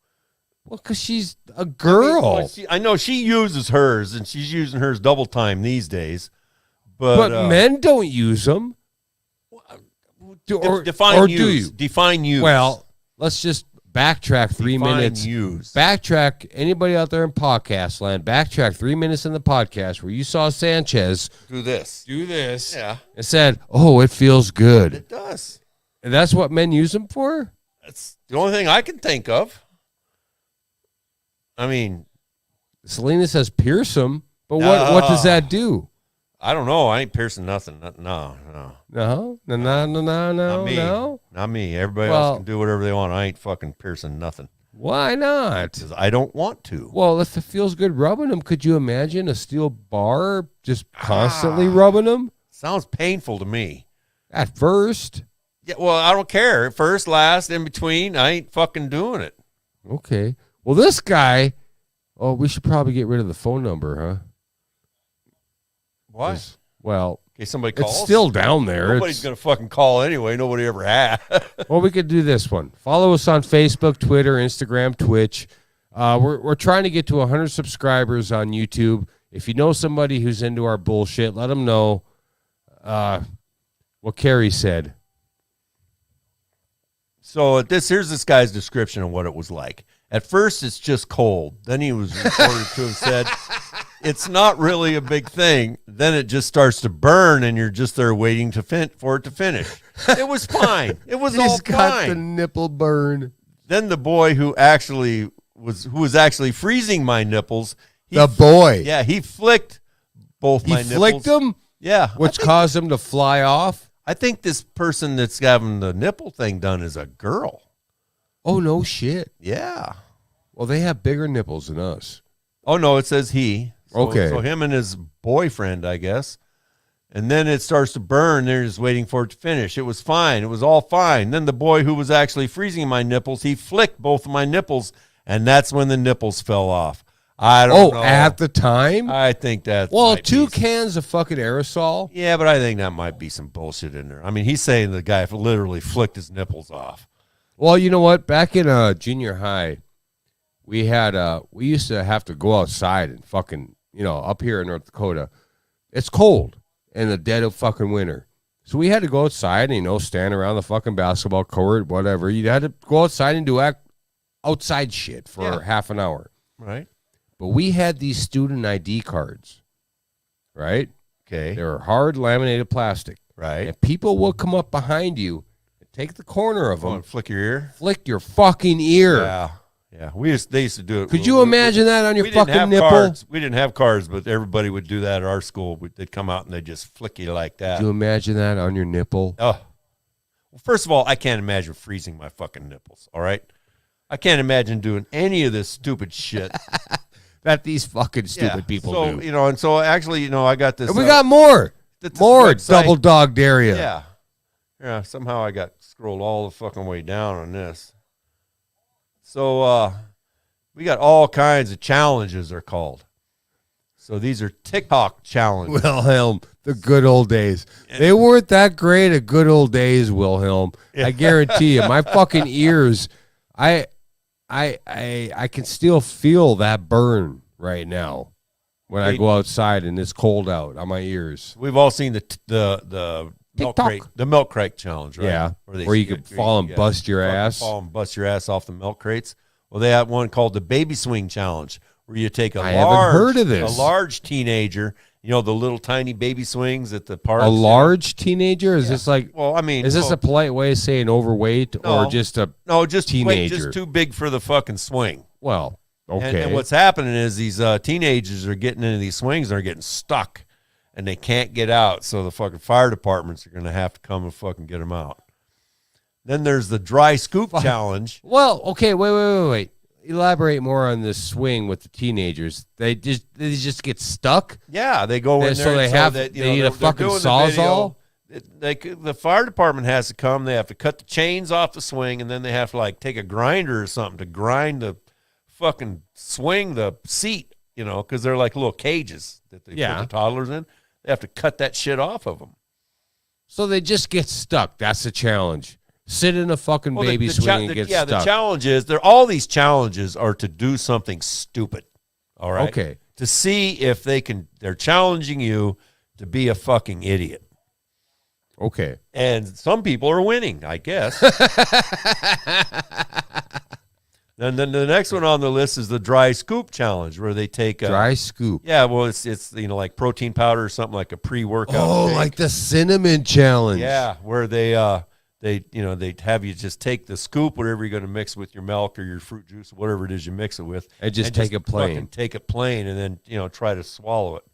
S1: Well, because she's a girl.
S2: I know she uses hers, and she's using hers double time these days. But
S1: men don't use them.
S2: Define use. Define use.
S1: Well, let's just backtrack 3 minutes.
S2: Use.
S1: Backtrack, anybody out there in podcast land, backtrack 3 minutes in the podcast where you saw Sanchez
S2: do this.
S1: Do this.
S2: Yeah.
S1: And said, oh, it feels good.
S2: It does.
S1: And that's what men use them for?
S2: That's the only thing I can think of. I mean,
S1: Selena says pierce them, but what does that do?
S2: I don't know. I ain't piercing nothing. No.
S1: No.
S2: Not me. Everybody else can do whatever they want. I ain't fucking piercing nothing.
S1: Why not?
S2: Because I don't want to.
S1: Well, if it feels good rubbing them, could you imagine a steel bar just constantly rubbing them?
S2: Sounds painful to me.
S1: At first.
S2: Yeah, well, I don't care. At first, last, in between, I ain't fucking doing it.
S1: Okay. Well, this guy, we should probably get rid of the phone number, huh?
S2: Why?
S1: Well,
S2: in case somebody calls.
S1: It's still down there.
S2: Nobody's going to fucking call anyway. Nobody ever had.
S1: Well, we could do this one. Follow us on Facebook, Twitter, Instagram, Twitch. We're trying to get to 100 subscribers on YouTube. If you know somebody who's into our bullshit, let them know what Carrie said.
S2: So here's this guy's description of what it was like. At first, it's just cold. Then he was reported to have said, it's not really a big thing. Then it just starts to burn, and you're just there waiting for it to finish. It was fine. It was all
S1: He's got
S2: fine.
S1: the nipple burn.
S2: Then the boy who was actually freezing my nipples.
S1: Yeah,
S2: he flicked both my nipples.
S1: He flicked them?
S2: Yeah.
S1: Which caused them to fly off?
S2: I think this person that's having the nipple thing done is a girl.
S1: Oh, no shit.
S2: Yeah.
S1: Well, they have bigger nipples than us.
S2: Oh, no, it says he.
S1: Okay.
S2: So him and his boyfriend, I guess. And then it starts to burn. They're just waiting for it to finish. It was fine. It was all fine. Then the boy who was actually freezing my nipples, he flicked both of my nipples, and that's when the nipples fell off. I don't know.
S1: At the time?
S2: I think that.
S1: Well, 2 cans of fucking aerosol.
S2: Yeah, but I think that might be some bullshit in there. I mean, he's saying the guy literally flicked his nipples off.
S1: Well, you know what? Back in junior high, we used to have to go outside and fucking, up here in North Dakota, it's cold in the dead of fucking winter. So we had to go outside and, stand around the fucking basketball court, whatever. You had to go outside and do outside shit for half an hour.
S2: Right.
S1: But we had these student ID cards, right?
S2: Okay.
S1: They were hard laminated plastic.
S2: Right.
S1: And people would come up behind you and take the corner of them.
S2: And flick your ear?
S1: Flick your fucking ear.
S2: Yeah. Yeah. They used to do it.
S1: Could you imagine that on your fucking nipple?
S2: Cards. We didn't have cards, but everybody would do that at our school. They'd come out and they'd just flick you like that.
S1: Could you imagine that on your nipple?
S2: Oh. Well, first of all, I can't imagine freezing my fucking nipples, all right? I can't imagine doing any of this stupid shit.
S1: That these fucking stupid people do.
S2: And so actually, I got this.
S1: And we got more. More double dog dare you.
S2: Yeah. Yeah, somehow I got scrolled all the fucking way down on this. So we got all kinds of challenges, they're called. So these are TikTok challenges.
S1: Wilhelm, the good old days. They weren't that great at good old days, Wilhelm. I guarantee you. My fucking ears, I can still feel that burn right now when I go outside and it's cold out on my ears.
S2: We've all seen the milk crate challenge, right?
S1: Yeah, where you could fall and bust your ass.
S2: Fall and bust your ass off the milk crates. Well, they have one called the baby swing challenge, where you take a large teenager, the little tiny baby swings at the park.
S1: A large teenager? Is this like?
S2: Well, I mean,
S1: is this a polite way of saying overweight or just a teenager?
S2: Just too big for the fucking swing.
S1: Well, okay.
S2: And what's happening is these teenagers are getting into these swings and they're getting stuck, and they can't get out. So the fucking fire departments are going to have to come and fucking get them out. Then there's the dry scoop challenge.
S1: Well, okay, wait. Elaborate more on this swing with the teenagers. They just get stuck.
S2: Yeah, they go in there.
S1: So they need a fucking sawzall.
S2: The fire department has to come. They have to cut the chains off the swing, and then they have to take a grinder or something to grind the fucking swing, the seat. Because they're like little cages that they put the toddlers in. They have to cut that shit off of them.
S1: So they just get stuck. That's the challenge. Sit in a fucking baby swing and get stuck.
S2: Yeah, the challenge is, all these challenges are to do something stupid, all right?
S1: Okay.
S2: To see if they're challenging you to be a fucking idiot.
S1: Okay.
S2: And some people are winning, I guess. Then the next one on the list is the dry scoop challenge, where they take
S1: dry scoop.
S2: Yeah, well, it's like protein powder or something, like a pre-workout.
S1: Oh,
S2: shake.
S1: like the cinnamon challenge.
S2: Yeah, where they they have you just take the scoop, whatever you're going to mix with your milk or your fruit juice, whatever it is you mix it with,
S1: And just take it plain.
S2: fucking take it plain, and then try to swallow it.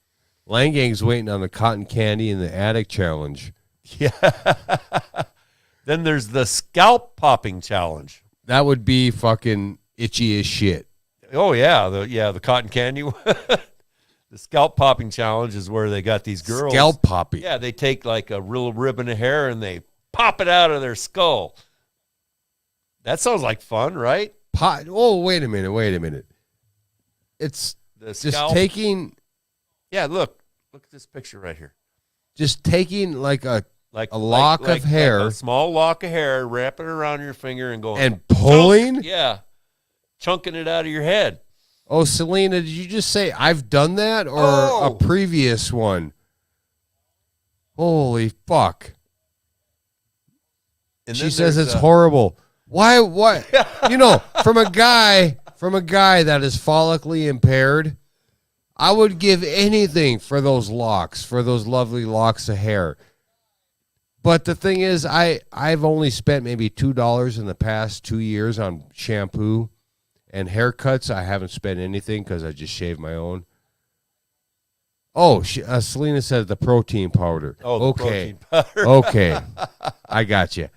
S1: Langang's waiting on the cotton candy and the attic challenge.
S2: Yeah. Then there's the scalp popping challenge.
S1: That would be fucking itchy as shit.
S2: Oh yeah, the cotton candy. The scalp popping challenge is where they got these girls.
S1: Scalp popping.
S2: Yeah, they take like a real ribbon of hair and they pop it out of their skull. That sounds like fun, right?
S1: Oh, wait a minute. It's
S2: The
S1: just
S2: scalp.
S1: taking
S2: Yeah, look at this picture right here.
S1: just taking like a
S2: Like
S1: lock of hair.
S2: like a small lock of hair, wrap it around your finger and going
S1: and pulling.
S2: Yeah, chunking it out of your head.
S1: Oh, Selena, did you just say I've done that or a previous one? Holy fuck.
S2: And
S1: She
S2: then
S1: says
S2: there's,
S1: it's horrible. Why? What? From a guy that is follically impaired, I would give anything for those locks, for those lovely locks of hair. But the thing is, I've only spent maybe $2 in the past 2 years on shampoo and haircuts. I haven't spent anything because I just shaved my own. Oh, Selena said the protein powder.
S2: Oh, the
S1: okay.
S2: protein powder.
S1: Okay. I got you.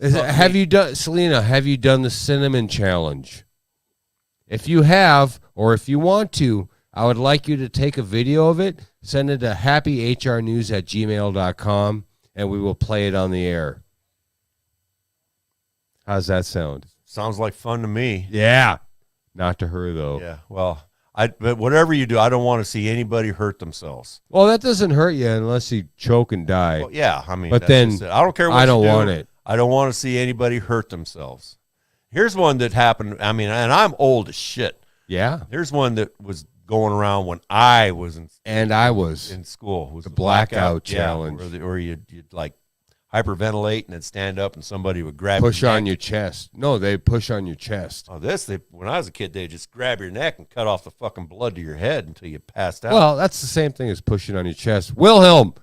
S1: Have you done, Selena, have you done the cinnamon challenge? If you have, or if you want to, I would like you to take a video of it, send it to happyhrnews@gmail.com, and we will play it on the air. How's that sound?
S2: Sounds like fun to me.
S1: Yeah. Not to her, though.
S2: Yeah, well, but whatever you do, I don't want to see anybody hurt themselves.
S1: Well, that doesn't hurt you unless you choke and die.
S2: Well, yeah, I mean,
S1: but
S2: that's
S1: then
S2: just it. I don't care what
S1: I don't
S2: you do.
S1: want it.
S2: I don't want to see anybody hurt themselves. Here's one that happened. I mean, and I'm old as shit.
S1: Yeah.
S2: Here's one that was going around when I was in school. It was
S1: the Blackout challenge.
S2: Where you'd like hyperventilate and then stand up and somebody would grab
S1: Push
S2: your
S1: on
S2: neck.
S1: your chest. No, they push on your chest.
S2: Oh, when I was a kid, they just grab your neck and cut off the fucking blood to your head until you passed out.
S1: Well, that's the same thing as pushing on your chest. Wilhelm,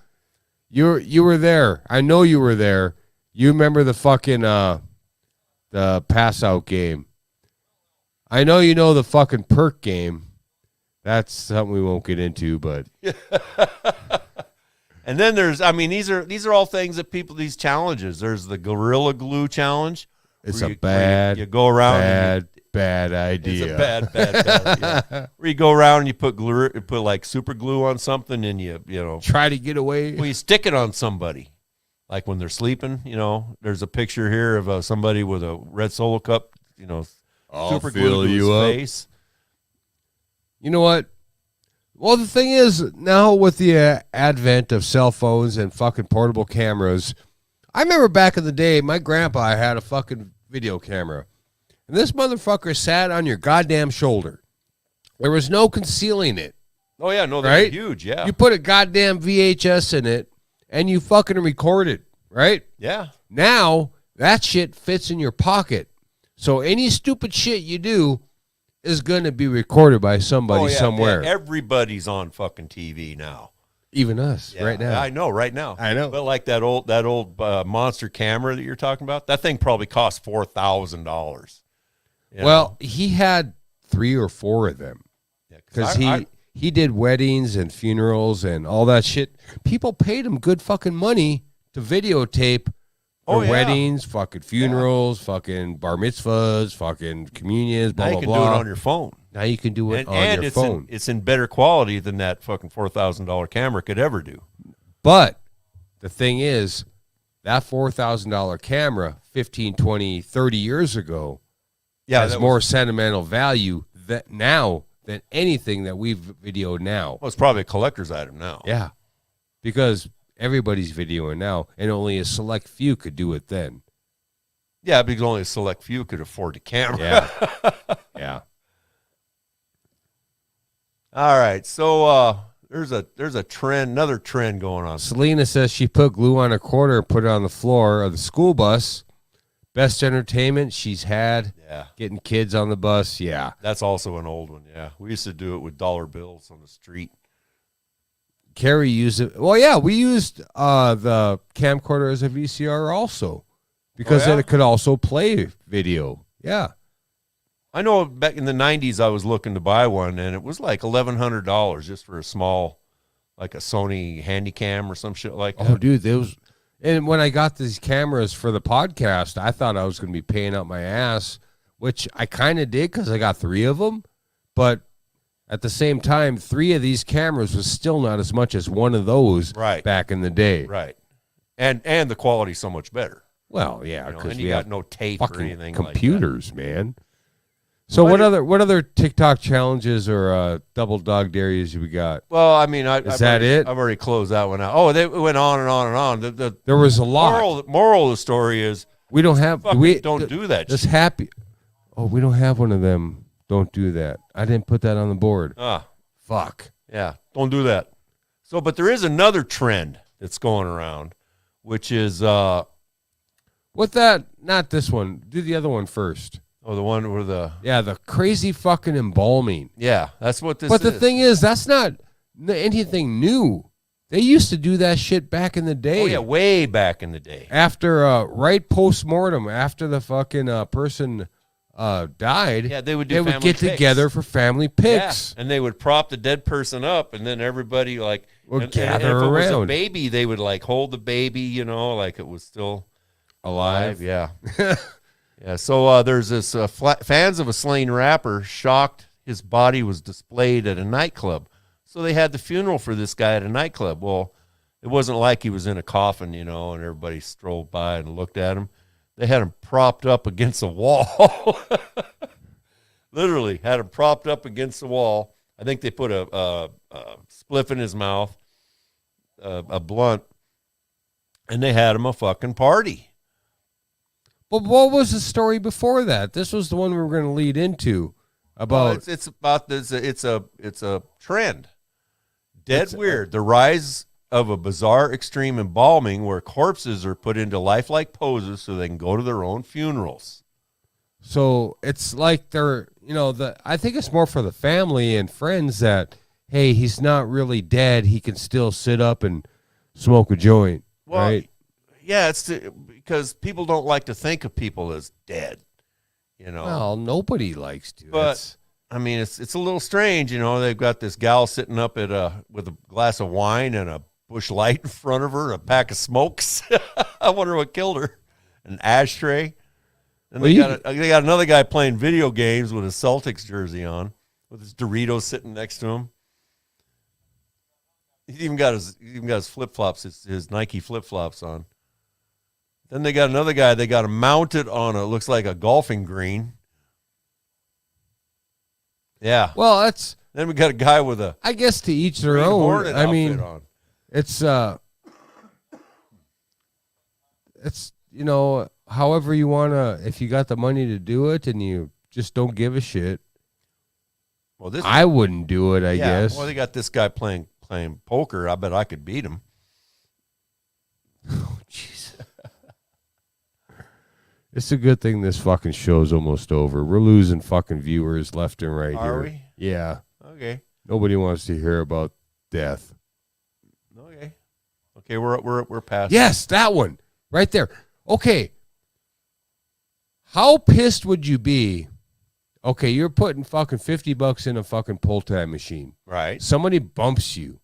S1: you were there. I know you were there. You remember the fucking the pass out game. I know you know the fucking perk game. That's something we won't get into, but
S2: and then these are all things that these challenges. There's the Gorilla Glue challenge.
S1: It's
S2: where
S1: a bad,
S2: you go around
S1: bad idea.
S2: It's a bad idea. Where you go around and you put like super glue on something and you
S1: try to get away.
S2: Well, you stick it on somebody, like when they're sleeping. There's a picture here of somebody with a red Solo cup. Super glue to his face.
S1: You know what? Well, the thing is, now with the advent of cell phones and fucking portable cameras, I remember back in the day, my grandpa had a fucking video camera. And this motherfucker sat on your goddamn shoulder. There was no concealing it.
S2: Oh, yeah. No, they're huge, yeah.
S1: You put a goddamn VHS in it, and you fucking record it, right?
S2: Yeah.
S1: Now, that shit fits in your pocket. So any stupid shit you do is going to be recorded by somebody somewhere.
S2: Yeah. Everybody's on fucking TV now.
S1: Even us, right now.
S2: I know, right now.
S1: I know.
S2: But like that old monster camera that you're talking about, that thing probably cost $4,000.
S1: Well, he had 3 or 4 of them. Because he did weddings and funerals and all that shit. People paid him good fucking money to videotape weddings, fucking funerals, fucking bar mitzvahs, fucking communions, blah,
S2: now
S1: blah,
S2: you can
S1: blah.
S2: do it on your phone.
S1: Now you can do it on your phone.
S2: It's in better quality than that fucking $4,000 camera could ever do.
S1: But the thing is, that $4,000 camera 15, 20, 30 years ago has more sentimental value now than anything that we've videoed now.
S2: Well, it's probably a collector's item now.
S1: Yeah, because everybody's videoing now, and only a select few could do it then.
S2: Yeah, because only a select few could afford the camera.
S1: Yeah. Yeah.
S2: All right, so there's a trend, another trend going on.
S1: Selena says she put glue on a quarter and put it on the floor of the school bus. Best entertainment she's had.
S2: Yeah.
S1: Getting kids on the bus. Yeah.
S2: That's also an old one. Yeah. We used to do it with dollar bills on the street.
S1: Carrie used it. Well, yeah, we used the camcorder as a VCR also because it could also play video. Yeah.
S2: I know back in the 90s I was looking to buy one, and it was like $1,100 just for a small, like a Sony Handycam or some shit like that.
S1: Oh, dude, those. And when I got these cameras for the podcast, I thought I was going to be paying out my ass, which I kind of did because I got 3 of them. But at the same time, 3 of these cameras was still not as much as one of those back in the day.
S2: Right. And the quality's so much better.
S1: Well, yeah, because
S2: you got no tape or anything
S1: computers,
S2: like that.
S1: Man. So what other TikTok challenges or double dog dares have we got?
S2: Well, I mean,
S1: I've
S2: already closed that one out. Oh, they went on and on and on.
S1: There was a lot.
S2: Moral of the story is
S1: we don't have
S2: don't do that.
S1: Just happy. Oh, we don't have one of them. Don't do that. I didn't put that on the board. Fuck.
S2: Yeah, don't do that. So, but there is another trend that's going around, which is
S1: what that? Not this one. Do the other one first.
S2: Oh, the one where
S1: the crazy fucking embalming.
S2: Yeah, that's what this is.
S1: But the thing is, that's not anything new. They used to do that shit back in the day.
S2: Oh, yeah, way back in the day.
S1: After, right post-mortem, after the fucking person died,
S2: yeah, they would
S1: get together for family pics.
S2: Yeah, and they would prop the dead person up, and then everybody,
S1: would gather
S2: and if
S1: around.
S2: It was a baby, they would, hold the baby, like it was still alive. Yeah. Yeah, so there's this fans of a slain rapper shocked his body was displayed at a nightclub. So they had the funeral for this guy at a nightclub. Well, it wasn't like he was in a coffin, and everybody strolled by and looked at him. They had him propped up against a wall. Literally had him propped up against the wall. I think they put a spliff in his mouth, a blunt, and they had him a fucking party.
S1: But what was the story before that? This was the one we were going to lead into about.
S2: It's about this. It's a trend. Weird. The rise of a bizarre extreme embalming where corpses are put into lifelike poses so they can go to their own funerals.
S1: So it's like they're, I think it's more for the family and friends that, hey, he's not really dead. He can still sit up and smoke a joint, right?
S2: Yeah, it's because people don't like to think of people as dead,
S1: Well, nobody likes to.
S2: But I mean, it's a little strange, They've got this gal sitting up with a glass of wine and a bush light in front of her, a pack of smokes. I wonder what killed her. An ashtray. And they got another guy playing video games with a Celtics jersey on, with his Doritos sitting next to him. He's even got his flip flops, his Nike flip flops on. Then they got another guy. They got him mounted on looks like a golfing green. Yeah.
S1: Well,
S2: then we got a guy with a.
S1: I guess to each their own. I mean, it's however you wanna. If you got the money to do it and you just don't give a shit.
S2: Well,
S1: I wouldn't do it. I guess.
S2: Well, they got this guy playing poker. I bet I could beat him.
S1: Oh, jeez. It's a good thing this fucking show's almost over. We're losing fucking viewers left and right here.
S2: Are we?
S1: Yeah.
S2: Okay.
S1: Nobody wants to hear about death.
S2: Okay, we're past.
S1: Yes, that one. Right there. Okay. How pissed would you be? Okay, you're putting fucking $50 in a fucking pull-tab machine.
S2: Right.
S1: Somebody bumps you.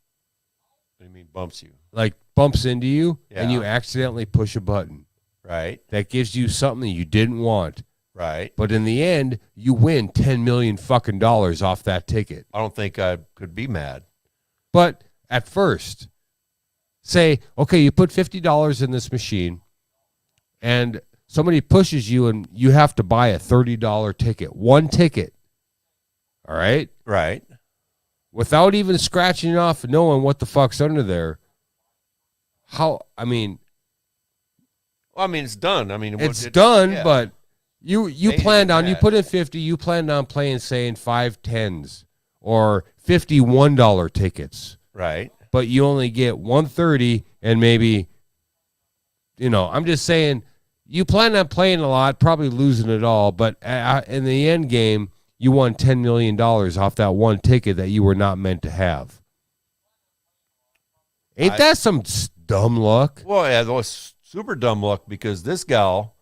S2: What do you mean bumps you?
S1: Like bumps into you
S2: Yeah.
S1: and you accidentally push a button.
S2: Right.
S1: That gives you something you didn't want.
S2: Right.
S1: But in the end, you win $10 million fucking dollars off that ticket.
S2: I don't think I could be mad.
S1: But at first, say, okay, you put $50 in this machine and somebody pushes you and you have to buy a $30 ticket. One ticket. All right?
S2: Right.
S1: Without even scratching it off and knowing what the fuck's under there.
S2: It's done. I mean,
S1: it's done,
S2: yeah.
S1: But you planned on, you
S2: mad.
S1: put in 50, you planned on playing, saying 5 10s or $51 tickets.
S2: Right.
S1: But you only get 130 and maybe, I'm just saying, you plan on playing a lot, probably losing it all, but in the end game, you won $10 million off that one ticket that you were not meant to have. Ain't that some dumb luck?
S2: Well, yeah, that was super dumb luck because this gal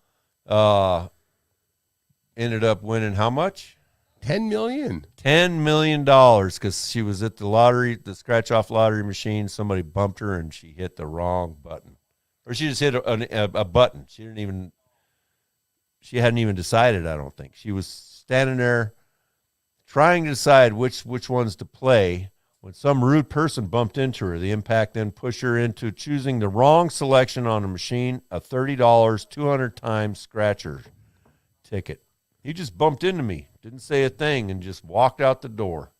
S2: ended up winning how much?
S1: $10 million.
S2: $10 million because she was at the lottery, the scratch-off lottery machine. Somebody bumped her and she hit the wrong button. Or she just hit a button. She hadn't even decided, I don't think. She was standing there trying to decide which ones to play when some rude person bumped into her. The impact then pushed her into choosing the wrong selection on a machine, a $30, 200 times scratcher ticket. He just bumped into me, didn't say a thing, and just walked out the door.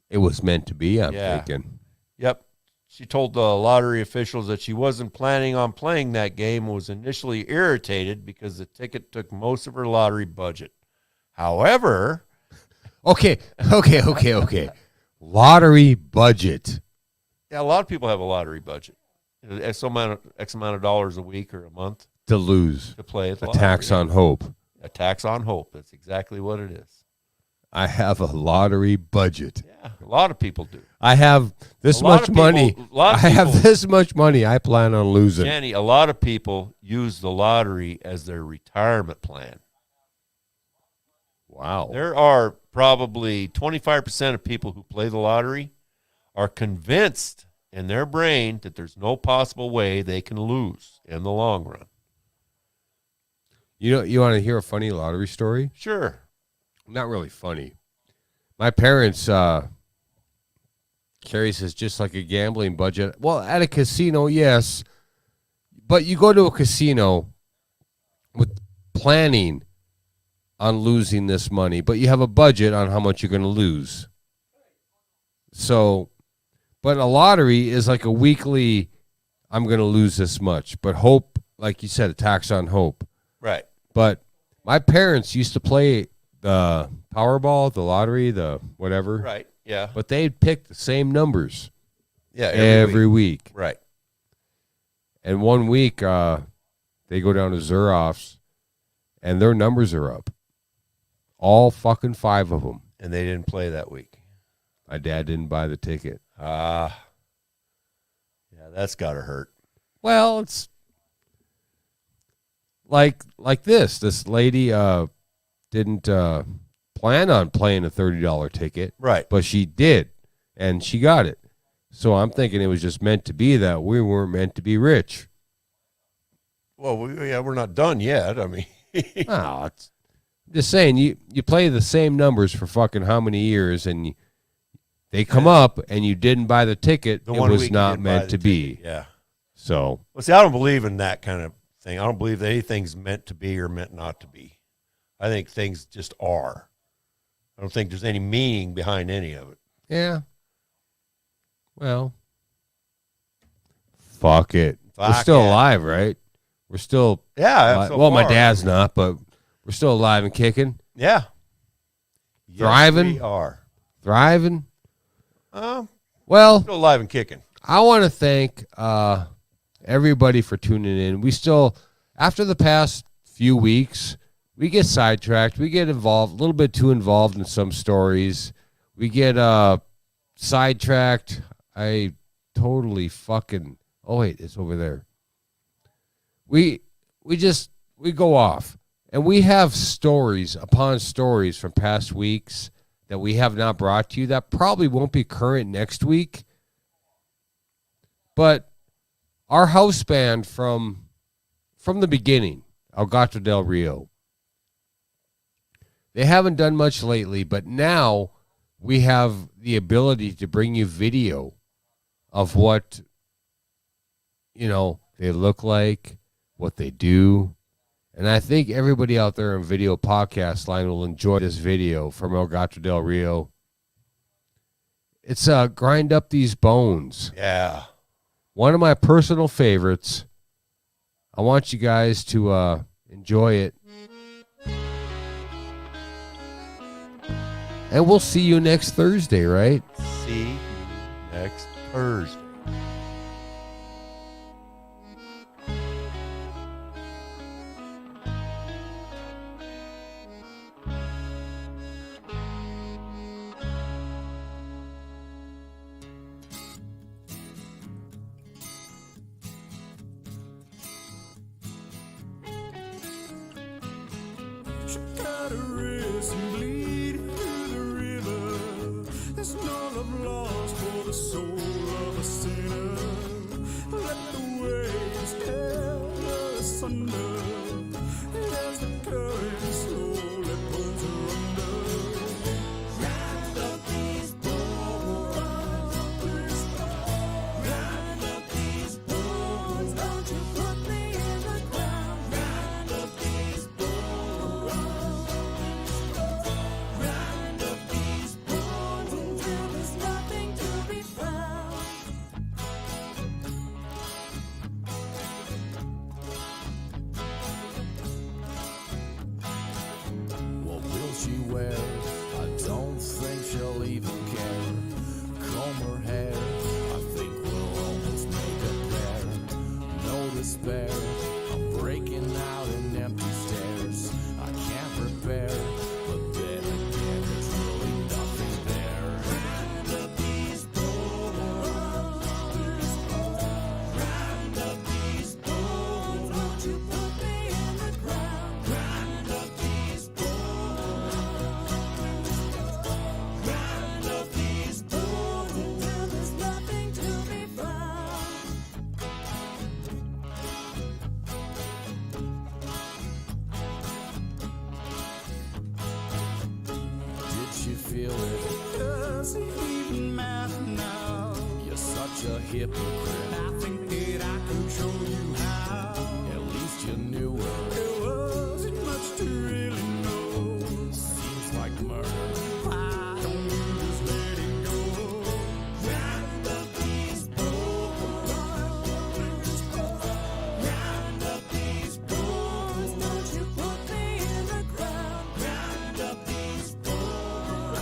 S1: It was meant to be, I'm thinking.
S2: Yep. She told the lottery officials that she wasn't planning on playing that game and was initially irritated because the ticket took most of her lottery budget. However...
S1: Okay. Lottery budget.
S2: Yeah, a lot of people have a lottery budget. X amount of dollars a week or a month.
S1: To lose.
S2: To play at the
S1: lottery. Tax on hope.
S2: A tax on hope. That's exactly what it is.
S1: I have a lottery budget.
S2: Yeah, a lot of people do.
S1: I have this much money. I have this much money I plan on losing.
S2: Jenny, a lot of people use the lottery as their retirement plan.
S1: Wow.
S2: There are probably 25% of people who play the lottery are convinced in their brain that there's no possible way they can lose in the long run.
S1: You want to hear a funny lottery story?
S2: Sure.
S1: Not really funny. My parents, Carrie says, just like a gambling budget. Well, at a casino, yes. But you go to a casino with planning on losing this money, but you have a budget on how much you're going to lose. So, but a lottery is like a weekly, I'm going to lose this much. But hope, like you said, a tax on hope.
S2: Right.
S1: But my parents used to play the Powerball, the lottery, the whatever.
S2: Right, yeah.
S1: But they'd pick the same numbers.
S2: Yeah,
S1: every week.
S2: Right.
S1: And one week, they go down to Zuroff's, and their numbers are up. All fucking 5 of them.
S2: And they didn't play that week.
S1: My dad didn't buy the ticket.
S2: Yeah, that's got to hurt.
S1: Well, it's like this. This lady didn't plan on playing a $30 ticket.
S2: Right.
S1: But she did, and she got it. So I'm thinking it was just meant to be that we weren't meant to be rich.
S2: Well, we're not done yet. I mean.
S1: I'm just saying, you play the same numbers for fucking how many years, and they come up, and you didn't buy the ticket. It was not meant to be.
S2: Yeah.
S1: So.
S2: Well, see, I don't believe in that kind of thing. I don't believe that anything's meant to be or meant not to be. I think things just are. I don't think there's any meaning behind any of it.
S1: Yeah. Well. Fuck it. We're still alive, right? We're still.
S2: Yeah.
S1: So my dad's not, but we're still alive and kicking.
S2: Yeah.
S1: Thriving.
S2: Yes, we are.
S1: Thriving.
S2: Well, still alive and kicking.
S1: I want to thank everybody for tuning in. We still, after the past few weeks, we get sidetracked. We get involved, a little bit too involved in some stories. We get sidetracked. I totally fucking, oh wait, it's over there. We go off. And we have stories upon stories from past weeks that we have not brought to you that probably won't be current next week. But our house band from the beginning, El Gato del Rio, they haven't done much lately, but now we have the ability to bring you video of what, they look like, what they do. And I think everybody out there in video podcast line will enjoy this video from El Gato del Rio. It's Grind Up These Bones.
S2: Yeah.
S1: One of my personal favorites. I want you guys to enjoy it. And we'll see you next Thursday, right?
S2: See you next Thursday.
S10: feel it. Doesn't even matter now. You're such a hypocrite. I think that I could show you how. At least you knew it. There wasn't much to really know. Seems like murder. Why don't you just let it go? Grind up these bones. Grind up these bones. Don't you put me in the ground. Grind up these bones.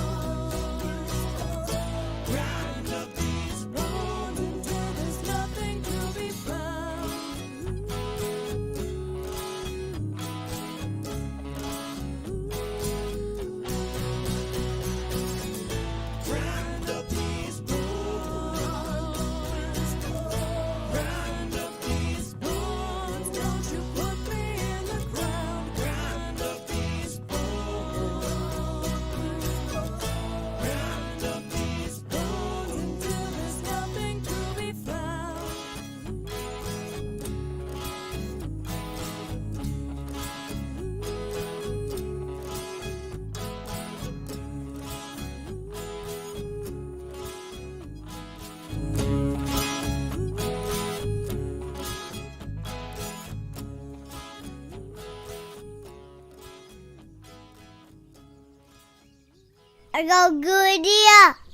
S10: Grind up these bones until there's nothing to be found. Grind up these bones. Grind up these bones. Don't you put me in the ground. Grind up these bones. Grind up these bones until there's nothing to be found.
S3: I go good idea.